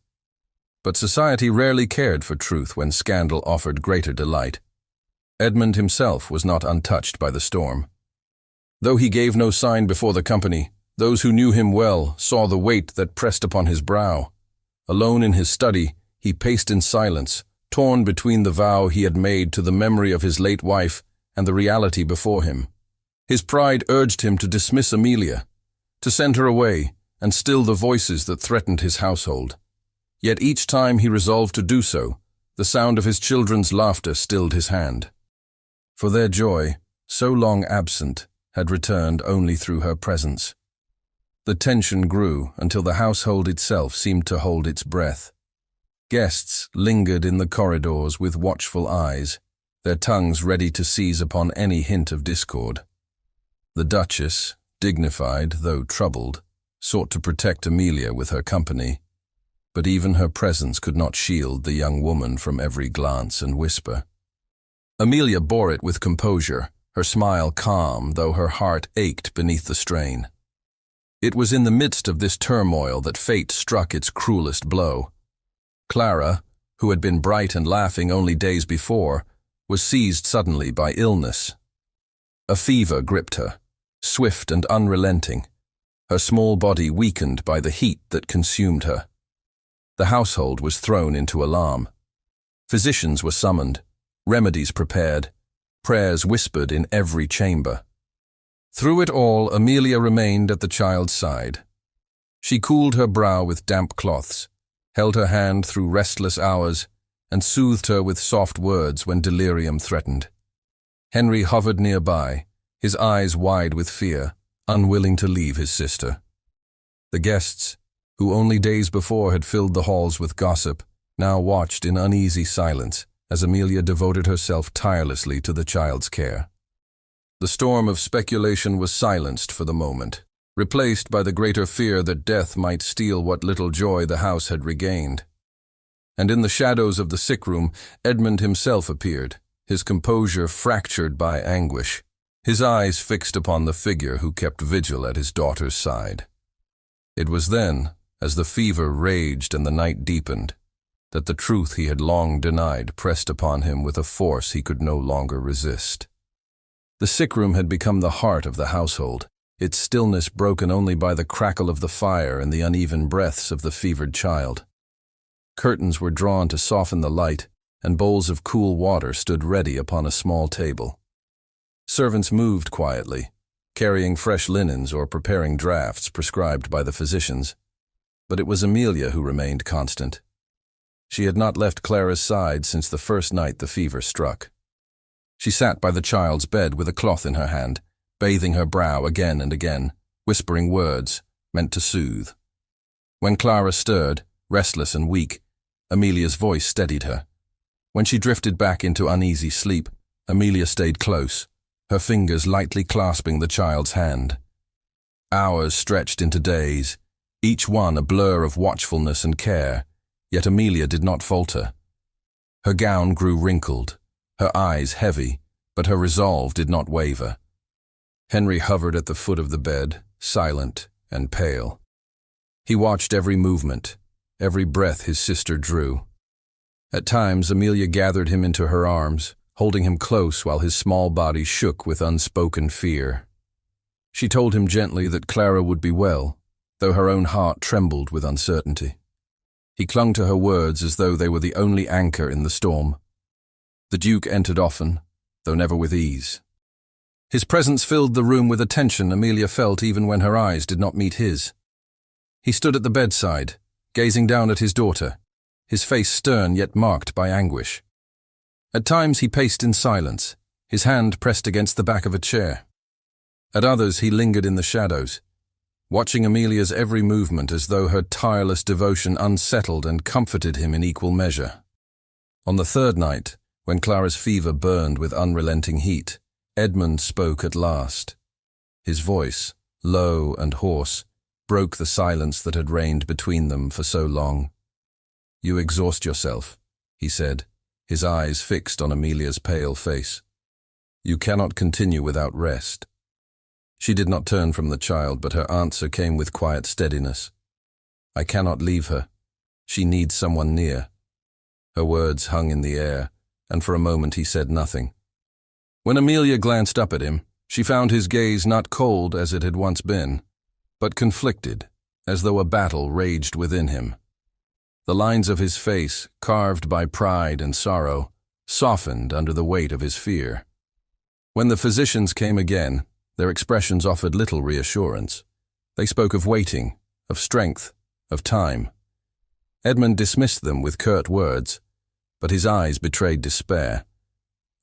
But society rarely cared for truth when scandal offered greater delight. Edmund himself was not untouched by the storm. Though he gave no sign before the company, those who knew him well saw the weight that pressed upon his brow. Alone in his study, he paced in silence, torn between the vow he had made to the memory of his late wife and the reality before him. His pride urged him to dismiss Amelia, to send her away and still the voices that threatened his household. Yet each time he resolved to do so, the sound of his children's laughter stilled his hand. For their joy, so long absent, had returned only through her presence. The tension grew until the household itself seemed to hold its breath. Guests lingered in the corridors with watchful eyes, their tongues ready to seize upon any hint of discord. The Duchess, dignified though troubled, sought to protect Amelia with her company, but even her presence could not shield the young woman from every glance and whisper. Amelia bore it with composure, her smile calm though her heart ached beneath the strain. It was in the midst of this turmoil that fate struck its cruelest blow. Clara, who had been bright and laughing only days before, was seized suddenly by illness. A fever gripped her, swift and unrelenting, her small body weakened by the heat that consumed her. The household was thrown into alarm. Physicians were summoned, remedies prepared, prayers whispered in every chamber. Through it all, Amelia remained at the child's side. She cooled her brow with damp cloths, held her hand through restless hours, and soothed her with soft words when delirium threatened. Henry hovered nearby, his eyes wide with fear, unwilling to leave his sister. The guests, who only days before had filled the halls with gossip, now watched in uneasy silence as Amelia devoted herself tirelessly to the child's care. The storm of speculation was silenced for the moment, replaced by the greater fear that death might steal what little joy the house had regained. And in the shadows of the sick room, Edmund himself appeared, his composure fractured by anguish, his eyes fixed upon the figure who kept vigil at his daughter's side. It was then, as the fever raged and the night deepened, that the truth he had long denied pressed upon him with a force he could no longer resist. The sick room had become the heart of the household, its stillness broken only by the crackle of the fire and the uneven breaths of the fevered child. Curtains were drawn to soften the light, and bowls of cool water stood ready upon a small table. Servants moved quietly, carrying fresh linens or preparing draughts prescribed by the physicians, but it was Amelia who remained constant. She had not left Clara's side since the first night the fever struck. She sat by the child's bed with a cloth in her hand, bathing her brow again and again, whispering words meant to soothe. When Clara stirred, restless and weak, Amelia's voice steadied her. When she drifted back into uneasy sleep, Amelia stayed close, her fingers lightly clasping the child's hand. Hours stretched into days, each one a blur of watchfulness and care, yet Amelia did not falter. Her gown grew wrinkled, her eyes heavy, but her resolve did not waver. Henry hovered at the foot of the bed, silent and pale. He watched every movement, every breath his sister drew. At times, Amelia gathered him into her arms, holding him close while his small body shook with unspoken fear. She told him gently that Clara would be well, though her own heart trembled with uncertainty. He clung to her words as though they were the only anchor in the storm. The Duke entered often, though never with ease. His presence filled the room with a tension Amelia felt even when her eyes did not meet his. He stood at the bedside, gazing down at his daughter, his face stern yet marked by anguish. At times he paced in silence, his hand pressed against the back of a chair. At others he lingered in the shadows, watching Amelia's every movement as though her tireless devotion unsettled and comforted him in equal measure. On the third night, when Clara's fever burned with unrelenting heat, Edmund spoke at last. His voice, low and hoarse, broke the silence that had reigned between them for so long. "You exhaust yourself," he said, his eyes fixed on Amelia's pale face. "You cannot continue without rest." She did not turn from the child, but her answer came with quiet steadiness. "I cannot leave her. She needs someone near." Her words hung in the air, and for a moment he said nothing. When Amelia glanced up at him, she found his gaze not cold as it had once been, but conflicted, as though a battle raged within him. The lines of his face, carved by pride and sorrow, softened under the weight of his fear. When the physicians came again, their expressions offered little reassurance. They spoke of waiting, of strength, of time. Edmund dismissed them with curt words, but his eyes betrayed despair.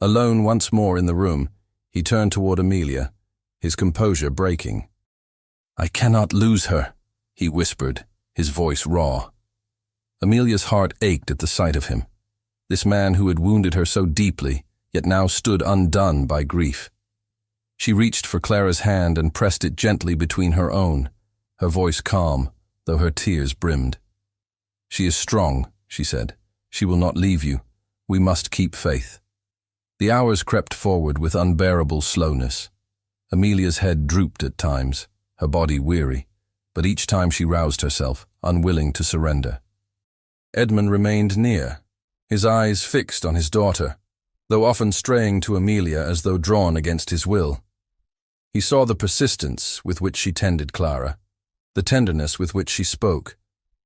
Alone once more in the room, he turned toward Amelia, his composure breaking. "I cannot lose her," he whispered, his voice raw. Amelia's heart ached at the sight of him. This man who had wounded her so deeply, yet now stood undone by grief. She reached for Clara's hand and pressed it gently between her own, her voice calm, though her tears brimmed. "She is strong," she said. "She will not leave you. We must keep faith." The hours crept forward with unbearable slowness. Amelia's head drooped at times, her body weary, but each time she roused herself, unwilling to surrender. Edmund remained near, his eyes fixed on his daughter, though often straying to Amelia as though drawn against his will. He saw the persistence with which she tended Clara, the tenderness with which she spoke,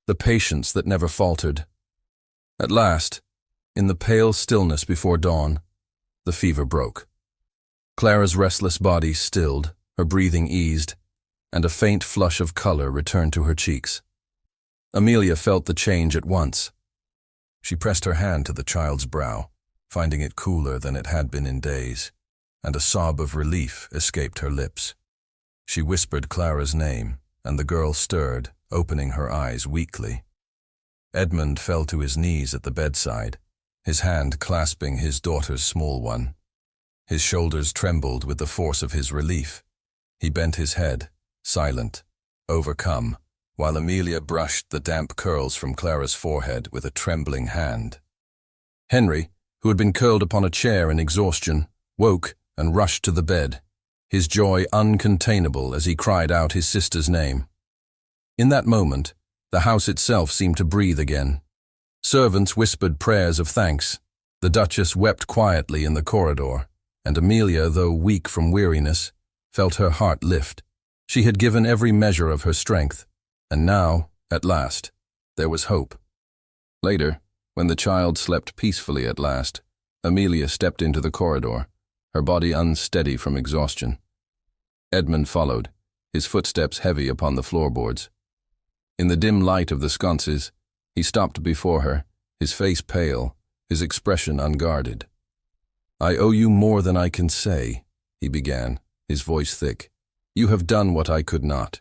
the patience that never faltered. At last, in the pale stillness before dawn, the fever broke. Clara's restless body stilled, her breathing eased, and a faint flush of color returned to her cheeks. Amelia felt the change at once. She pressed her hand to the child's brow, finding it cooler than it had been in days, and a sob of relief escaped her lips. She whispered Clara's name, and the girl stirred, opening her eyes weakly. Edmund fell to his knees at the bedside, his hand clasping his daughter's small one. His shoulders trembled with the force of his relief. He bent his head, silent, overcome, while Amelia brushed the damp curls from Clara's forehead with a trembling hand. Henry, who had been curled upon a chair in exhaustion, woke and rushed to the bed, his joy uncontainable as he cried out his sister's name. In that moment, the house itself seemed to breathe again. Servants whispered prayers of thanks. The Duchess wept quietly in the corridor, and Amelia, though weak from weariness, felt her heart lift. She had given every measure of her strength, and now, at last, there was hope. Later, when the child slept peacefully at last, Amelia stepped into the corridor, her body unsteady from exhaustion. Edmund followed, his footsteps heavy upon the floorboards. In the dim light of the sconces, he stopped before her, his face pale, his expression unguarded. "I owe you more than I can say," he began, his voice thick. "You have done what I could not.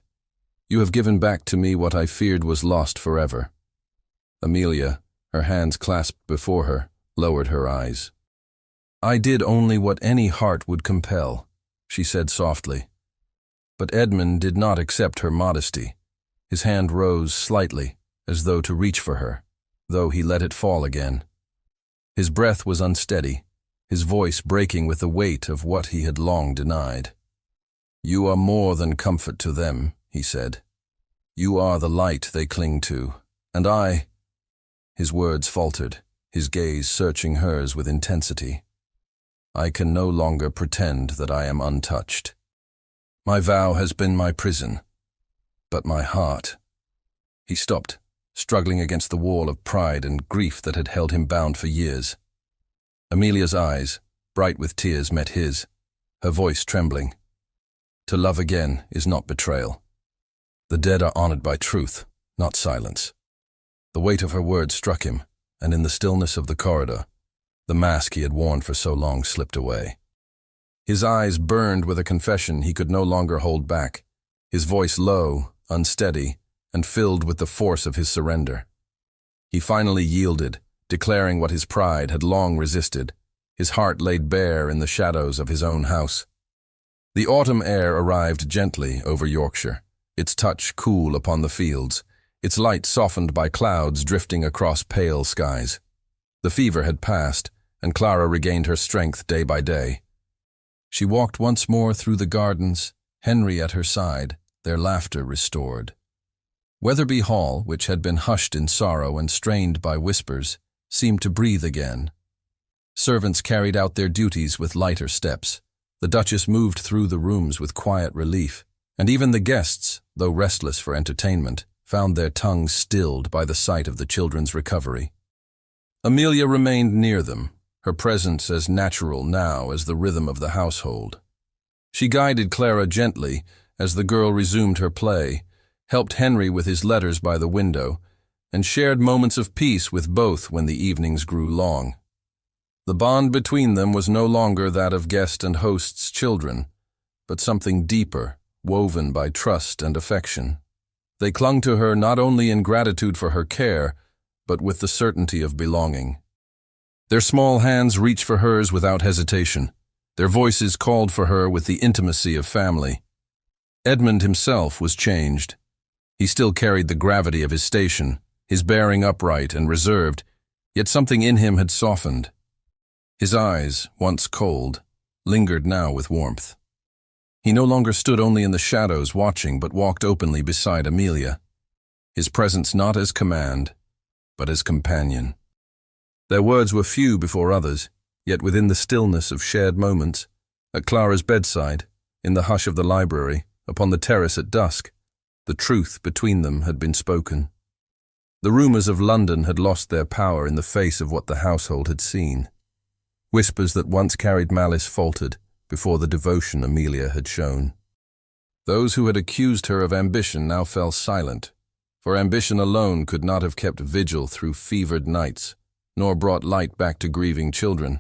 You have given back to me what I feared was lost forever." Amelia, her hands clasped before her, lowered her eyes. "I did only what any heart would compel," she said softly. But Edmund did not accept her modesty. His hand rose slightly, as though to reach for her, though he let it fall again. His breath was unsteady, his voice breaking with the weight of what he had long denied. "You are more than comfort to them," he said. "You are the light they cling to, and I—" His words faltered, his gaze searching hers with intensity. "I can no longer pretend that I am untouched. My vow has been my prison, but my heart. He stopped, struggling against the wall of pride and grief that had held him bound for years. Amelia's eyes, bright with tears, met his, her voice trembling. To love again is not betrayal. The dead are honored by truth, not silence. The weight of her words struck him, and in the stillness of the corridor, the mask he had worn for so long slipped away. His eyes burned with a confession he could no longer hold back, his voice low, unsteady, and filled with the force of his surrender. He finally yielded, declaring what his pride had long resisted, his heart laid bare in the shadows of his own house. The autumn air arrived gently over Yorkshire, its touch cool upon the fields, its light softened by clouds drifting across pale skies. The fever had passed, and Clara regained her strength day by day. She walked once more through the gardens, Henry at her side, their laughter restored. Weatherby Hall, which had been hushed in sorrow and strained by whispers, seemed to breathe again. Servants carried out their duties with lighter steps. The Duchess moved through the rooms with quiet relief, and even the guests, though restless for entertainment, found their tongues stilled by the sight of the children's recovery. Amelia remained near them, her presence as natural now as the rhythm of the household. She guided Clara gently as the girl resumed her play, helped Henry with his letters by the window, and shared moments of peace with both when the evenings grew long. The bond between them was no longer that of guest and host's children, but something deeper, woven by trust and affection. They clung to her not only in gratitude for her care, but with the certainty of belonging. Their small hands reached for hers without hesitation. Their voices called for her with the intimacy of family. Edmund himself was changed. He still carried the gravity of his station, his bearing upright and reserved, yet something in him had softened. His eyes, once cold, lingered now with warmth. He no longer stood only in the shadows watching, but walked openly beside Amelia, his presence not as command, but as companion. Their words were few before others, yet within the stillness of shared moments, at Clara's bedside, in the hush of the library, upon the terrace at dusk, the truth between them had been spoken. The rumors of London had lost their power in the face of what the household had seen. Whispers that once carried malice faltered before the devotion Amelia had shown. Those who had accused her of ambition now fell silent, for ambition alone could not have kept vigil through fevered nights, nor brought light back to grieving children.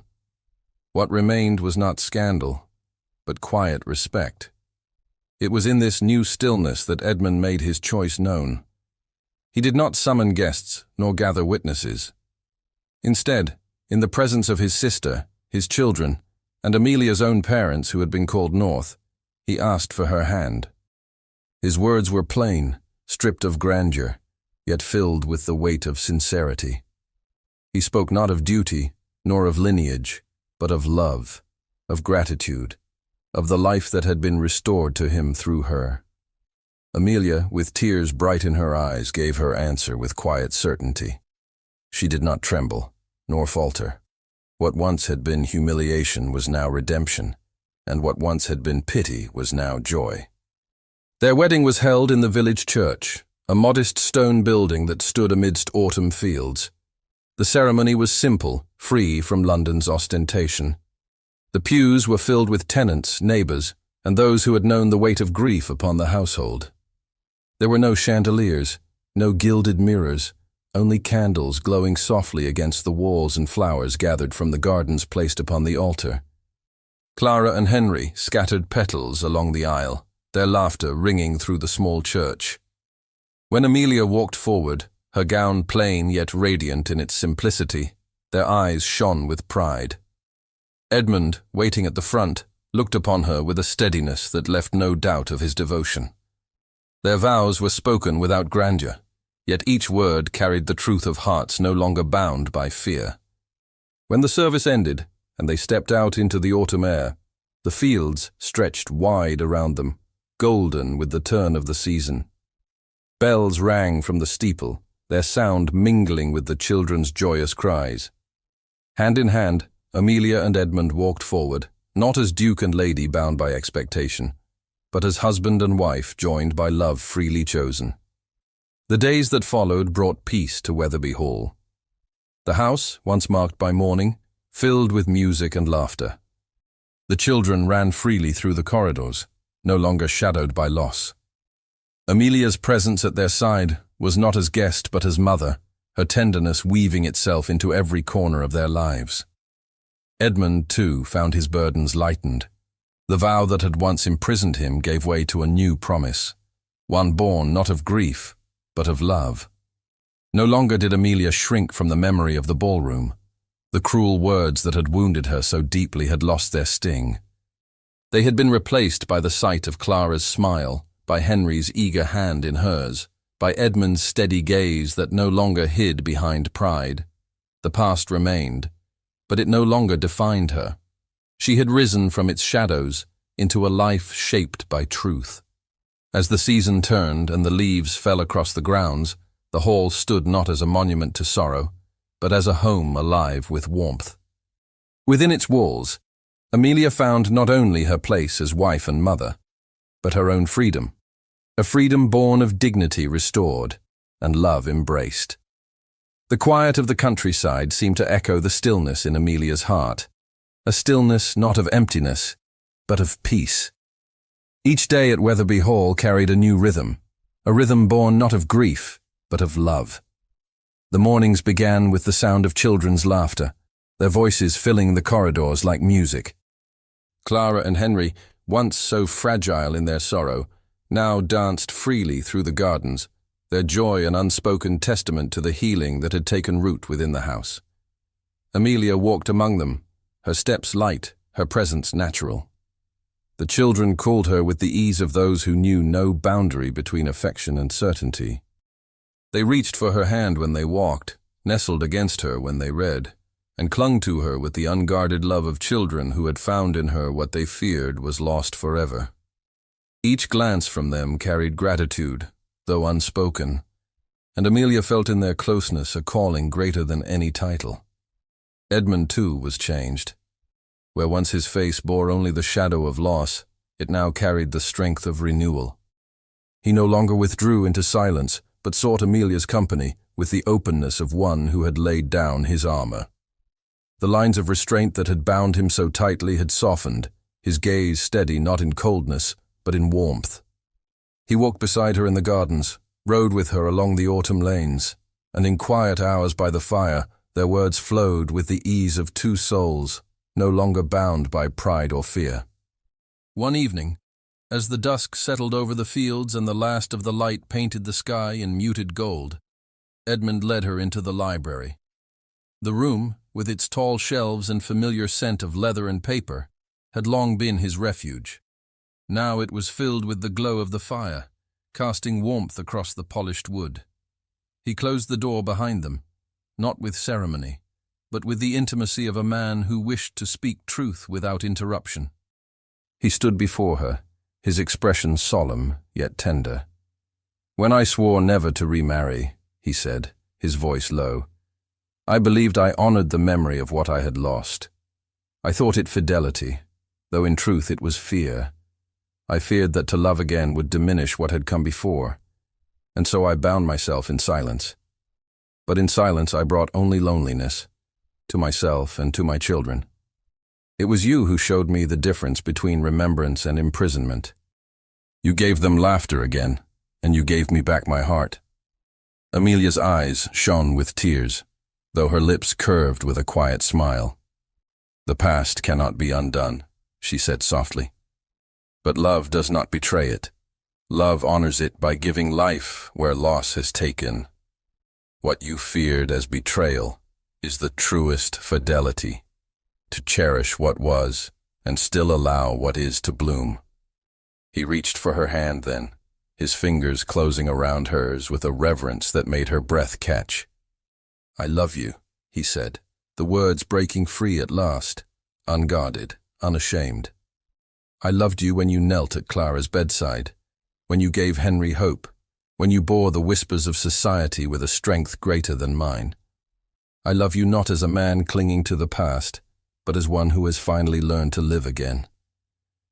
What remained was not scandal, but quiet respect. It was in this new stillness that Edmund made his choice known. He did not summon guests nor gather witnesses. Instead, in the presence of his sister, his children, and Amelia's own parents who had been called north, he asked for her hand. His words were plain, stripped of grandeur, yet filled with the weight of sincerity. He spoke not of duty, nor of lineage, but of love, of gratitude, of the life that had been restored to him through her. Amelia, with tears bright in her eyes, gave her answer with quiet certainty. She did not tremble, nor falter. What once had been humiliation was now redemption, and what once had been pity was now joy. Their wedding was held in the village church, a modest stone building that stood amidst autumn fields. The ceremony was simple, free from London's ostentation. The pews were filled with tenants, neighbors, and those who had known the weight of grief upon the household. There were no chandeliers, no gilded mirrors, only candles glowing softly against the walls and flowers gathered from the gardens placed upon the altar. Clara and Henry scattered petals along the aisle, their laughter ringing through the small church. When Amelia walked forward, her gown plain yet radiant in its simplicity, their eyes shone with pride. Edmund, waiting at the front, looked upon her with a steadiness that left no doubt of his devotion. Their vows were spoken without grandeur, yet each word carried the truth of hearts no longer bound by fear. When the service ended, and they stepped out into the autumn air, the fields stretched wide around them, golden with the turn of the season. Bells rang from the steeple, their sound mingling with the children's joyous cries. Hand in hand, Amelia and Edmund walked forward, not as duke and lady bound by expectation, but as husband and wife joined by love freely chosen. The days that followed brought peace to Wetherby Hall. The house, once marked by mourning, filled with music and laughter. The children ran freely through the corridors, no longer shadowed by loss. Amelia's presence at their side was not as guest but as mother, her tenderness weaving itself into every corner of their lives. Edmund, too, found his burdens lightened. The vow that had once imprisoned him gave way to a new promise, one born not of grief, but of love. No longer did Amelia shrink from the memory of the ballroom. The cruel words that had wounded her so deeply had lost their sting. They had been replaced by the sight of Clara's smile, by Henry's eager hand in hers, by Edmund's steady gaze that no longer hid behind pride. The past remained, but it no longer defined her. She had risen from its shadows into a life shaped by truth. As the season turned and the leaves fell across the grounds, the hall stood not as a monument to sorrow, but as a home alive with warmth. Within its walls, Amelia found not only her place as wife and mother, but her own freedom, a freedom born of dignity restored and love embraced. The quiet of the countryside seemed to echo the stillness in Amelia's heart, a stillness not of emptiness, but of peace. Each day at Wetherby Hall carried a new rhythm, a rhythm born not of grief, but of love. The mornings began with the sound of children's laughter, their voices filling the corridors like music. Clara and Henry, once so fragile in their sorrow, now danced freely through the gardens, their joy an unspoken testament to the healing that had taken root within the house. Amelia walked among them, her steps light, her presence natural. The children called her with the ease of those who knew no boundary between affection and certainty. They reached for her hand when they walked, nestled against her when they read, and clung to her with the unguarded love of children who had found in her what they feared was lost forever. Each glance from them carried gratitude, though unspoken, and Amelia felt in their closeness a calling greater than any title. Edmund, too, was changed. Where once his face bore only the shadow of loss, it now carried the strength of renewal. He no longer withdrew into silence, but sought Amelia's company with the openness of one who had laid down his armor. The lines of restraint that had bound him so tightly had softened, his gaze steady not in coldness, but in warmth. He walked beside her in the gardens, rode with her along the autumn lanes, and in quiet hours by the fire, their words flowed with the ease of two souls, no longer bound by pride or fear. One evening, as the dusk settled over the fields and the last of the light painted the sky in muted gold, Edmund led her into the library. The room, with its tall shelves and familiar scent of leather and paper, had long been his refuge. Now it was filled with the glow of the fire, casting warmth across the polished wood. He closed the door behind them, not with ceremony, but with the intimacy of a man who wished to speak truth without interruption. He stood before her, his expression solemn yet tender. "When I swore never to remarry," he said, his voice low, "I believed I honored the memory of what I had lost. I thought it fidelity, though in truth it was fear. I feared that to love again would diminish what had come before, and so I bound myself in silence. But in silence I brought only loneliness, to myself and to my children. It was you who showed me the difference between remembrance and imprisonment. You gave them laughter again, and you gave me back my heart." Amelia's eyes shone with tears, though her lips curved with a quiet smile. "The past cannot be undone," she said softly. "But love does not betray it. Love honors it by giving life where loss has taken. What you feared as betrayal is the truest fidelity, to cherish what was and still allow what is to bloom." He reached for her hand then, his fingers closing around hers with a reverence that made her breath catch. "I love you," he said, the words breaking free at last, unguarded, unashamed. "I loved you when you knelt at Clara's bedside, when you gave Henry hope, when you bore the whispers of society with a strength greater than mine. I love you not as a man clinging to the past, but as one who has finally learned to live again."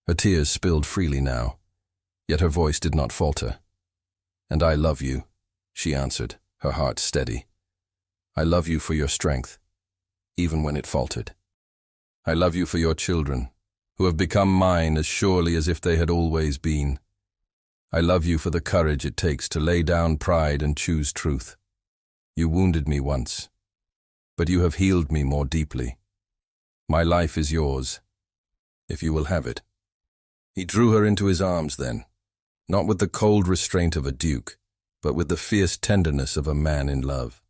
Her tears spilled freely now, yet her voice did not falter. "And I love you," she answered, her heart steady. "I love you for your strength, even when it faltered. I love you for your children, who have become mine as surely as if they had always been. I love you for the courage it takes to lay down pride and choose truth. You wounded me once, but you have healed me more deeply. My life is yours, if you will have it." He drew her into his arms then, not with the cold restraint of a duke, but with the fierce tenderness of a man in love.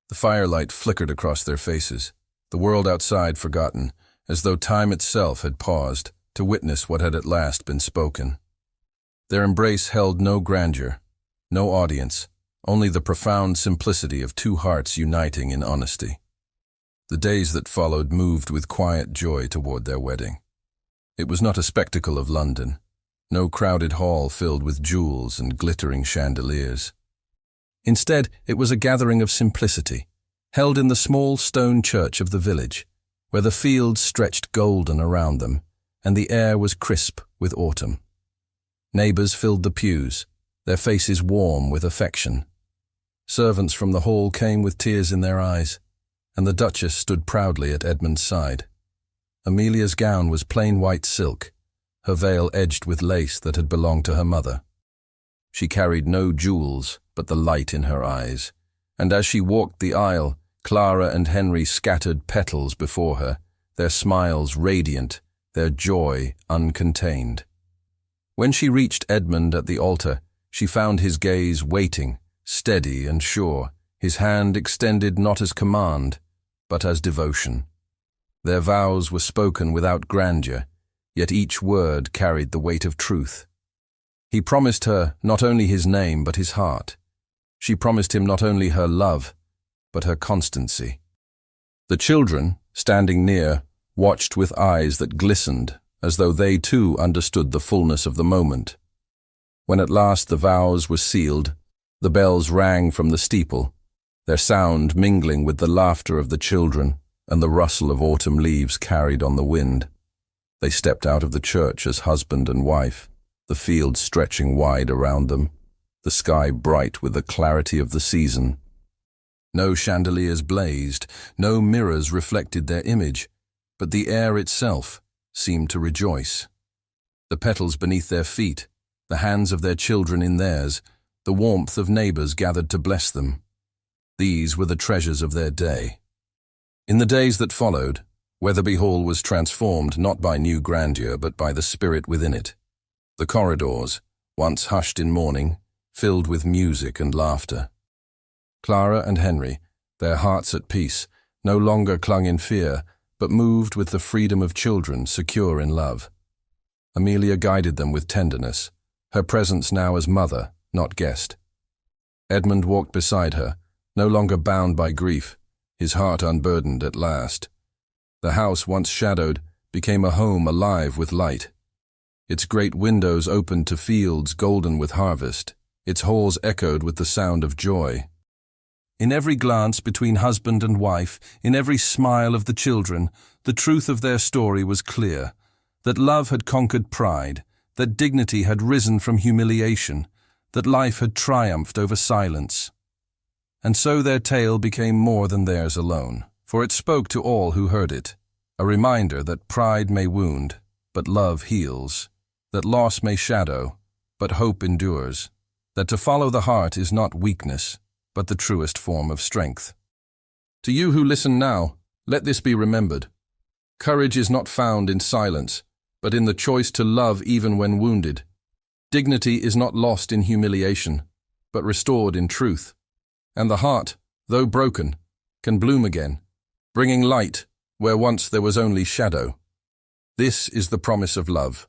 The firelight flickered across their faces, the world outside forgotten, as though time itself had paused to witness what had at last been spoken. Their embrace held no grandeur, no audience, only the profound simplicity of two hearts uniting in honesty. The days that followed moved with quiet joy toward their wedding. It was not a spectacle of London, no crowded hall filled with jewels and glittering chandeliers. Instead, it was a gathering of simplicity, held in the small stone church of the village, where the fields stretched golden around them, and the air was crisp with autumn. Neighbors filled the pews, their faces warm with affection. Servants from the hall came with tears in their eyes, and the Duchess stood proudly at Edmund's side. Amelia's gown was plain white silk, her veil edged with lace that had belonged to her mother. She carried no jewels but the light in her eyes, and as she walked the aisle, Clara and Henry scattered petals before her, their smiles radiant, their joy uncontained. When she reached Edmund at the altar, she found his gaze waiting, steady and sure, his hand extended not as command, but as devotion. Their vows were spoken without grandeur, yet each word carried the weight of truth. He promised her not only his name but his heart. She promised him not only her love, but her constancy. The children, standing near, watched with eyes that glistened, as though they too understood the fullness of the moment. When at last the vows were sealed, the bells rang from the steeple, their sound mingling with the laughter of the children and the rustle of autumn leaves carried on the wind. They stepped out of the church as husband and wife, the fields stretching wide around them, the sky bright with the clarity of the season. No chandeliers blazed, no mirrors reflected their image, but the air itself seemed to rejoice. The petals beneath their feet, the hands of their children in theirs, the warmth of neighbors gathered to bless them. These were the treasures of their day. In the days that followed, Wetherby Hall was transformed not by new grandeur but by the spirit within it. The corridors, once hushed in mourning, filled with music and laughter. Clara and Henry, their hearts at peace, no longer clung in fear, but moved with the freedom of children secure in love. Amelia guided them with tenderness, her presence now as mother, not guest. Edmund walked beside her, no longer bound by grief, his heart unburdened at last. The house, once shadowed, became a home alive with light. Its great windows opened to fields golden with harvest, its halls echoed with the sound of joy. In every glance between husband and wife, in every smile of the children, the truth of their story was clear, that love had conquered pride, that dignity had risen from humiliation, that life had triumphed over silence. And so their tale became more than theirs alone, for it spoke to all who heard it, a reminder that pride may wound, but love heals, that loss may shadow, but hope endures, that to follow the heart is not weakness, but the truest form of strength. To you who listen now, let this be remembered. Courage is not found in silence, but in the choice to love even when wounded. Dignity is not lost in humiliation, but restored in truth. And the heart, though broken, can bloom again, bringing light where once there was only shadow. This is the promise of love,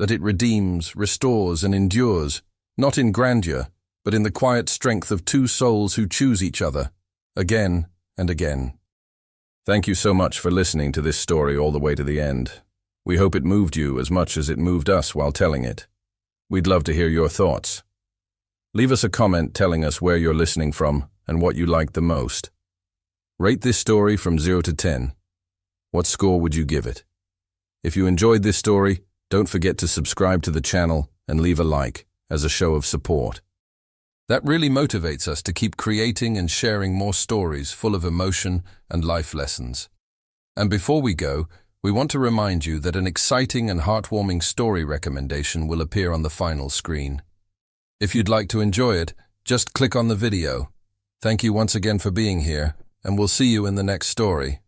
that it redeems, restores, and endures, not in grandeur, but in the quiet strength of two souls who choose each other, again and again. Thank you so much for listening to this story all the way to the end. We hope it moved you as much as it moved us while telling it. We'd love to hear your thoughts. Leave us a comment telling us where you're listening from and what you liked the most. Rate this story from 0 to 10. What score would you give it? If you enjoyed this story, don't forget to subscribe to the channel and leave a like as a show of support. That really motivates us to keep creating and sharing more stories full of emotion and life lessons. And before we go, we want to remind you that an exciting and heartwarming story recommendation will appear on the final screen. If you'd like to enjoy it, just click on the video. Thank you once again for being here, and we'll see you in the next story.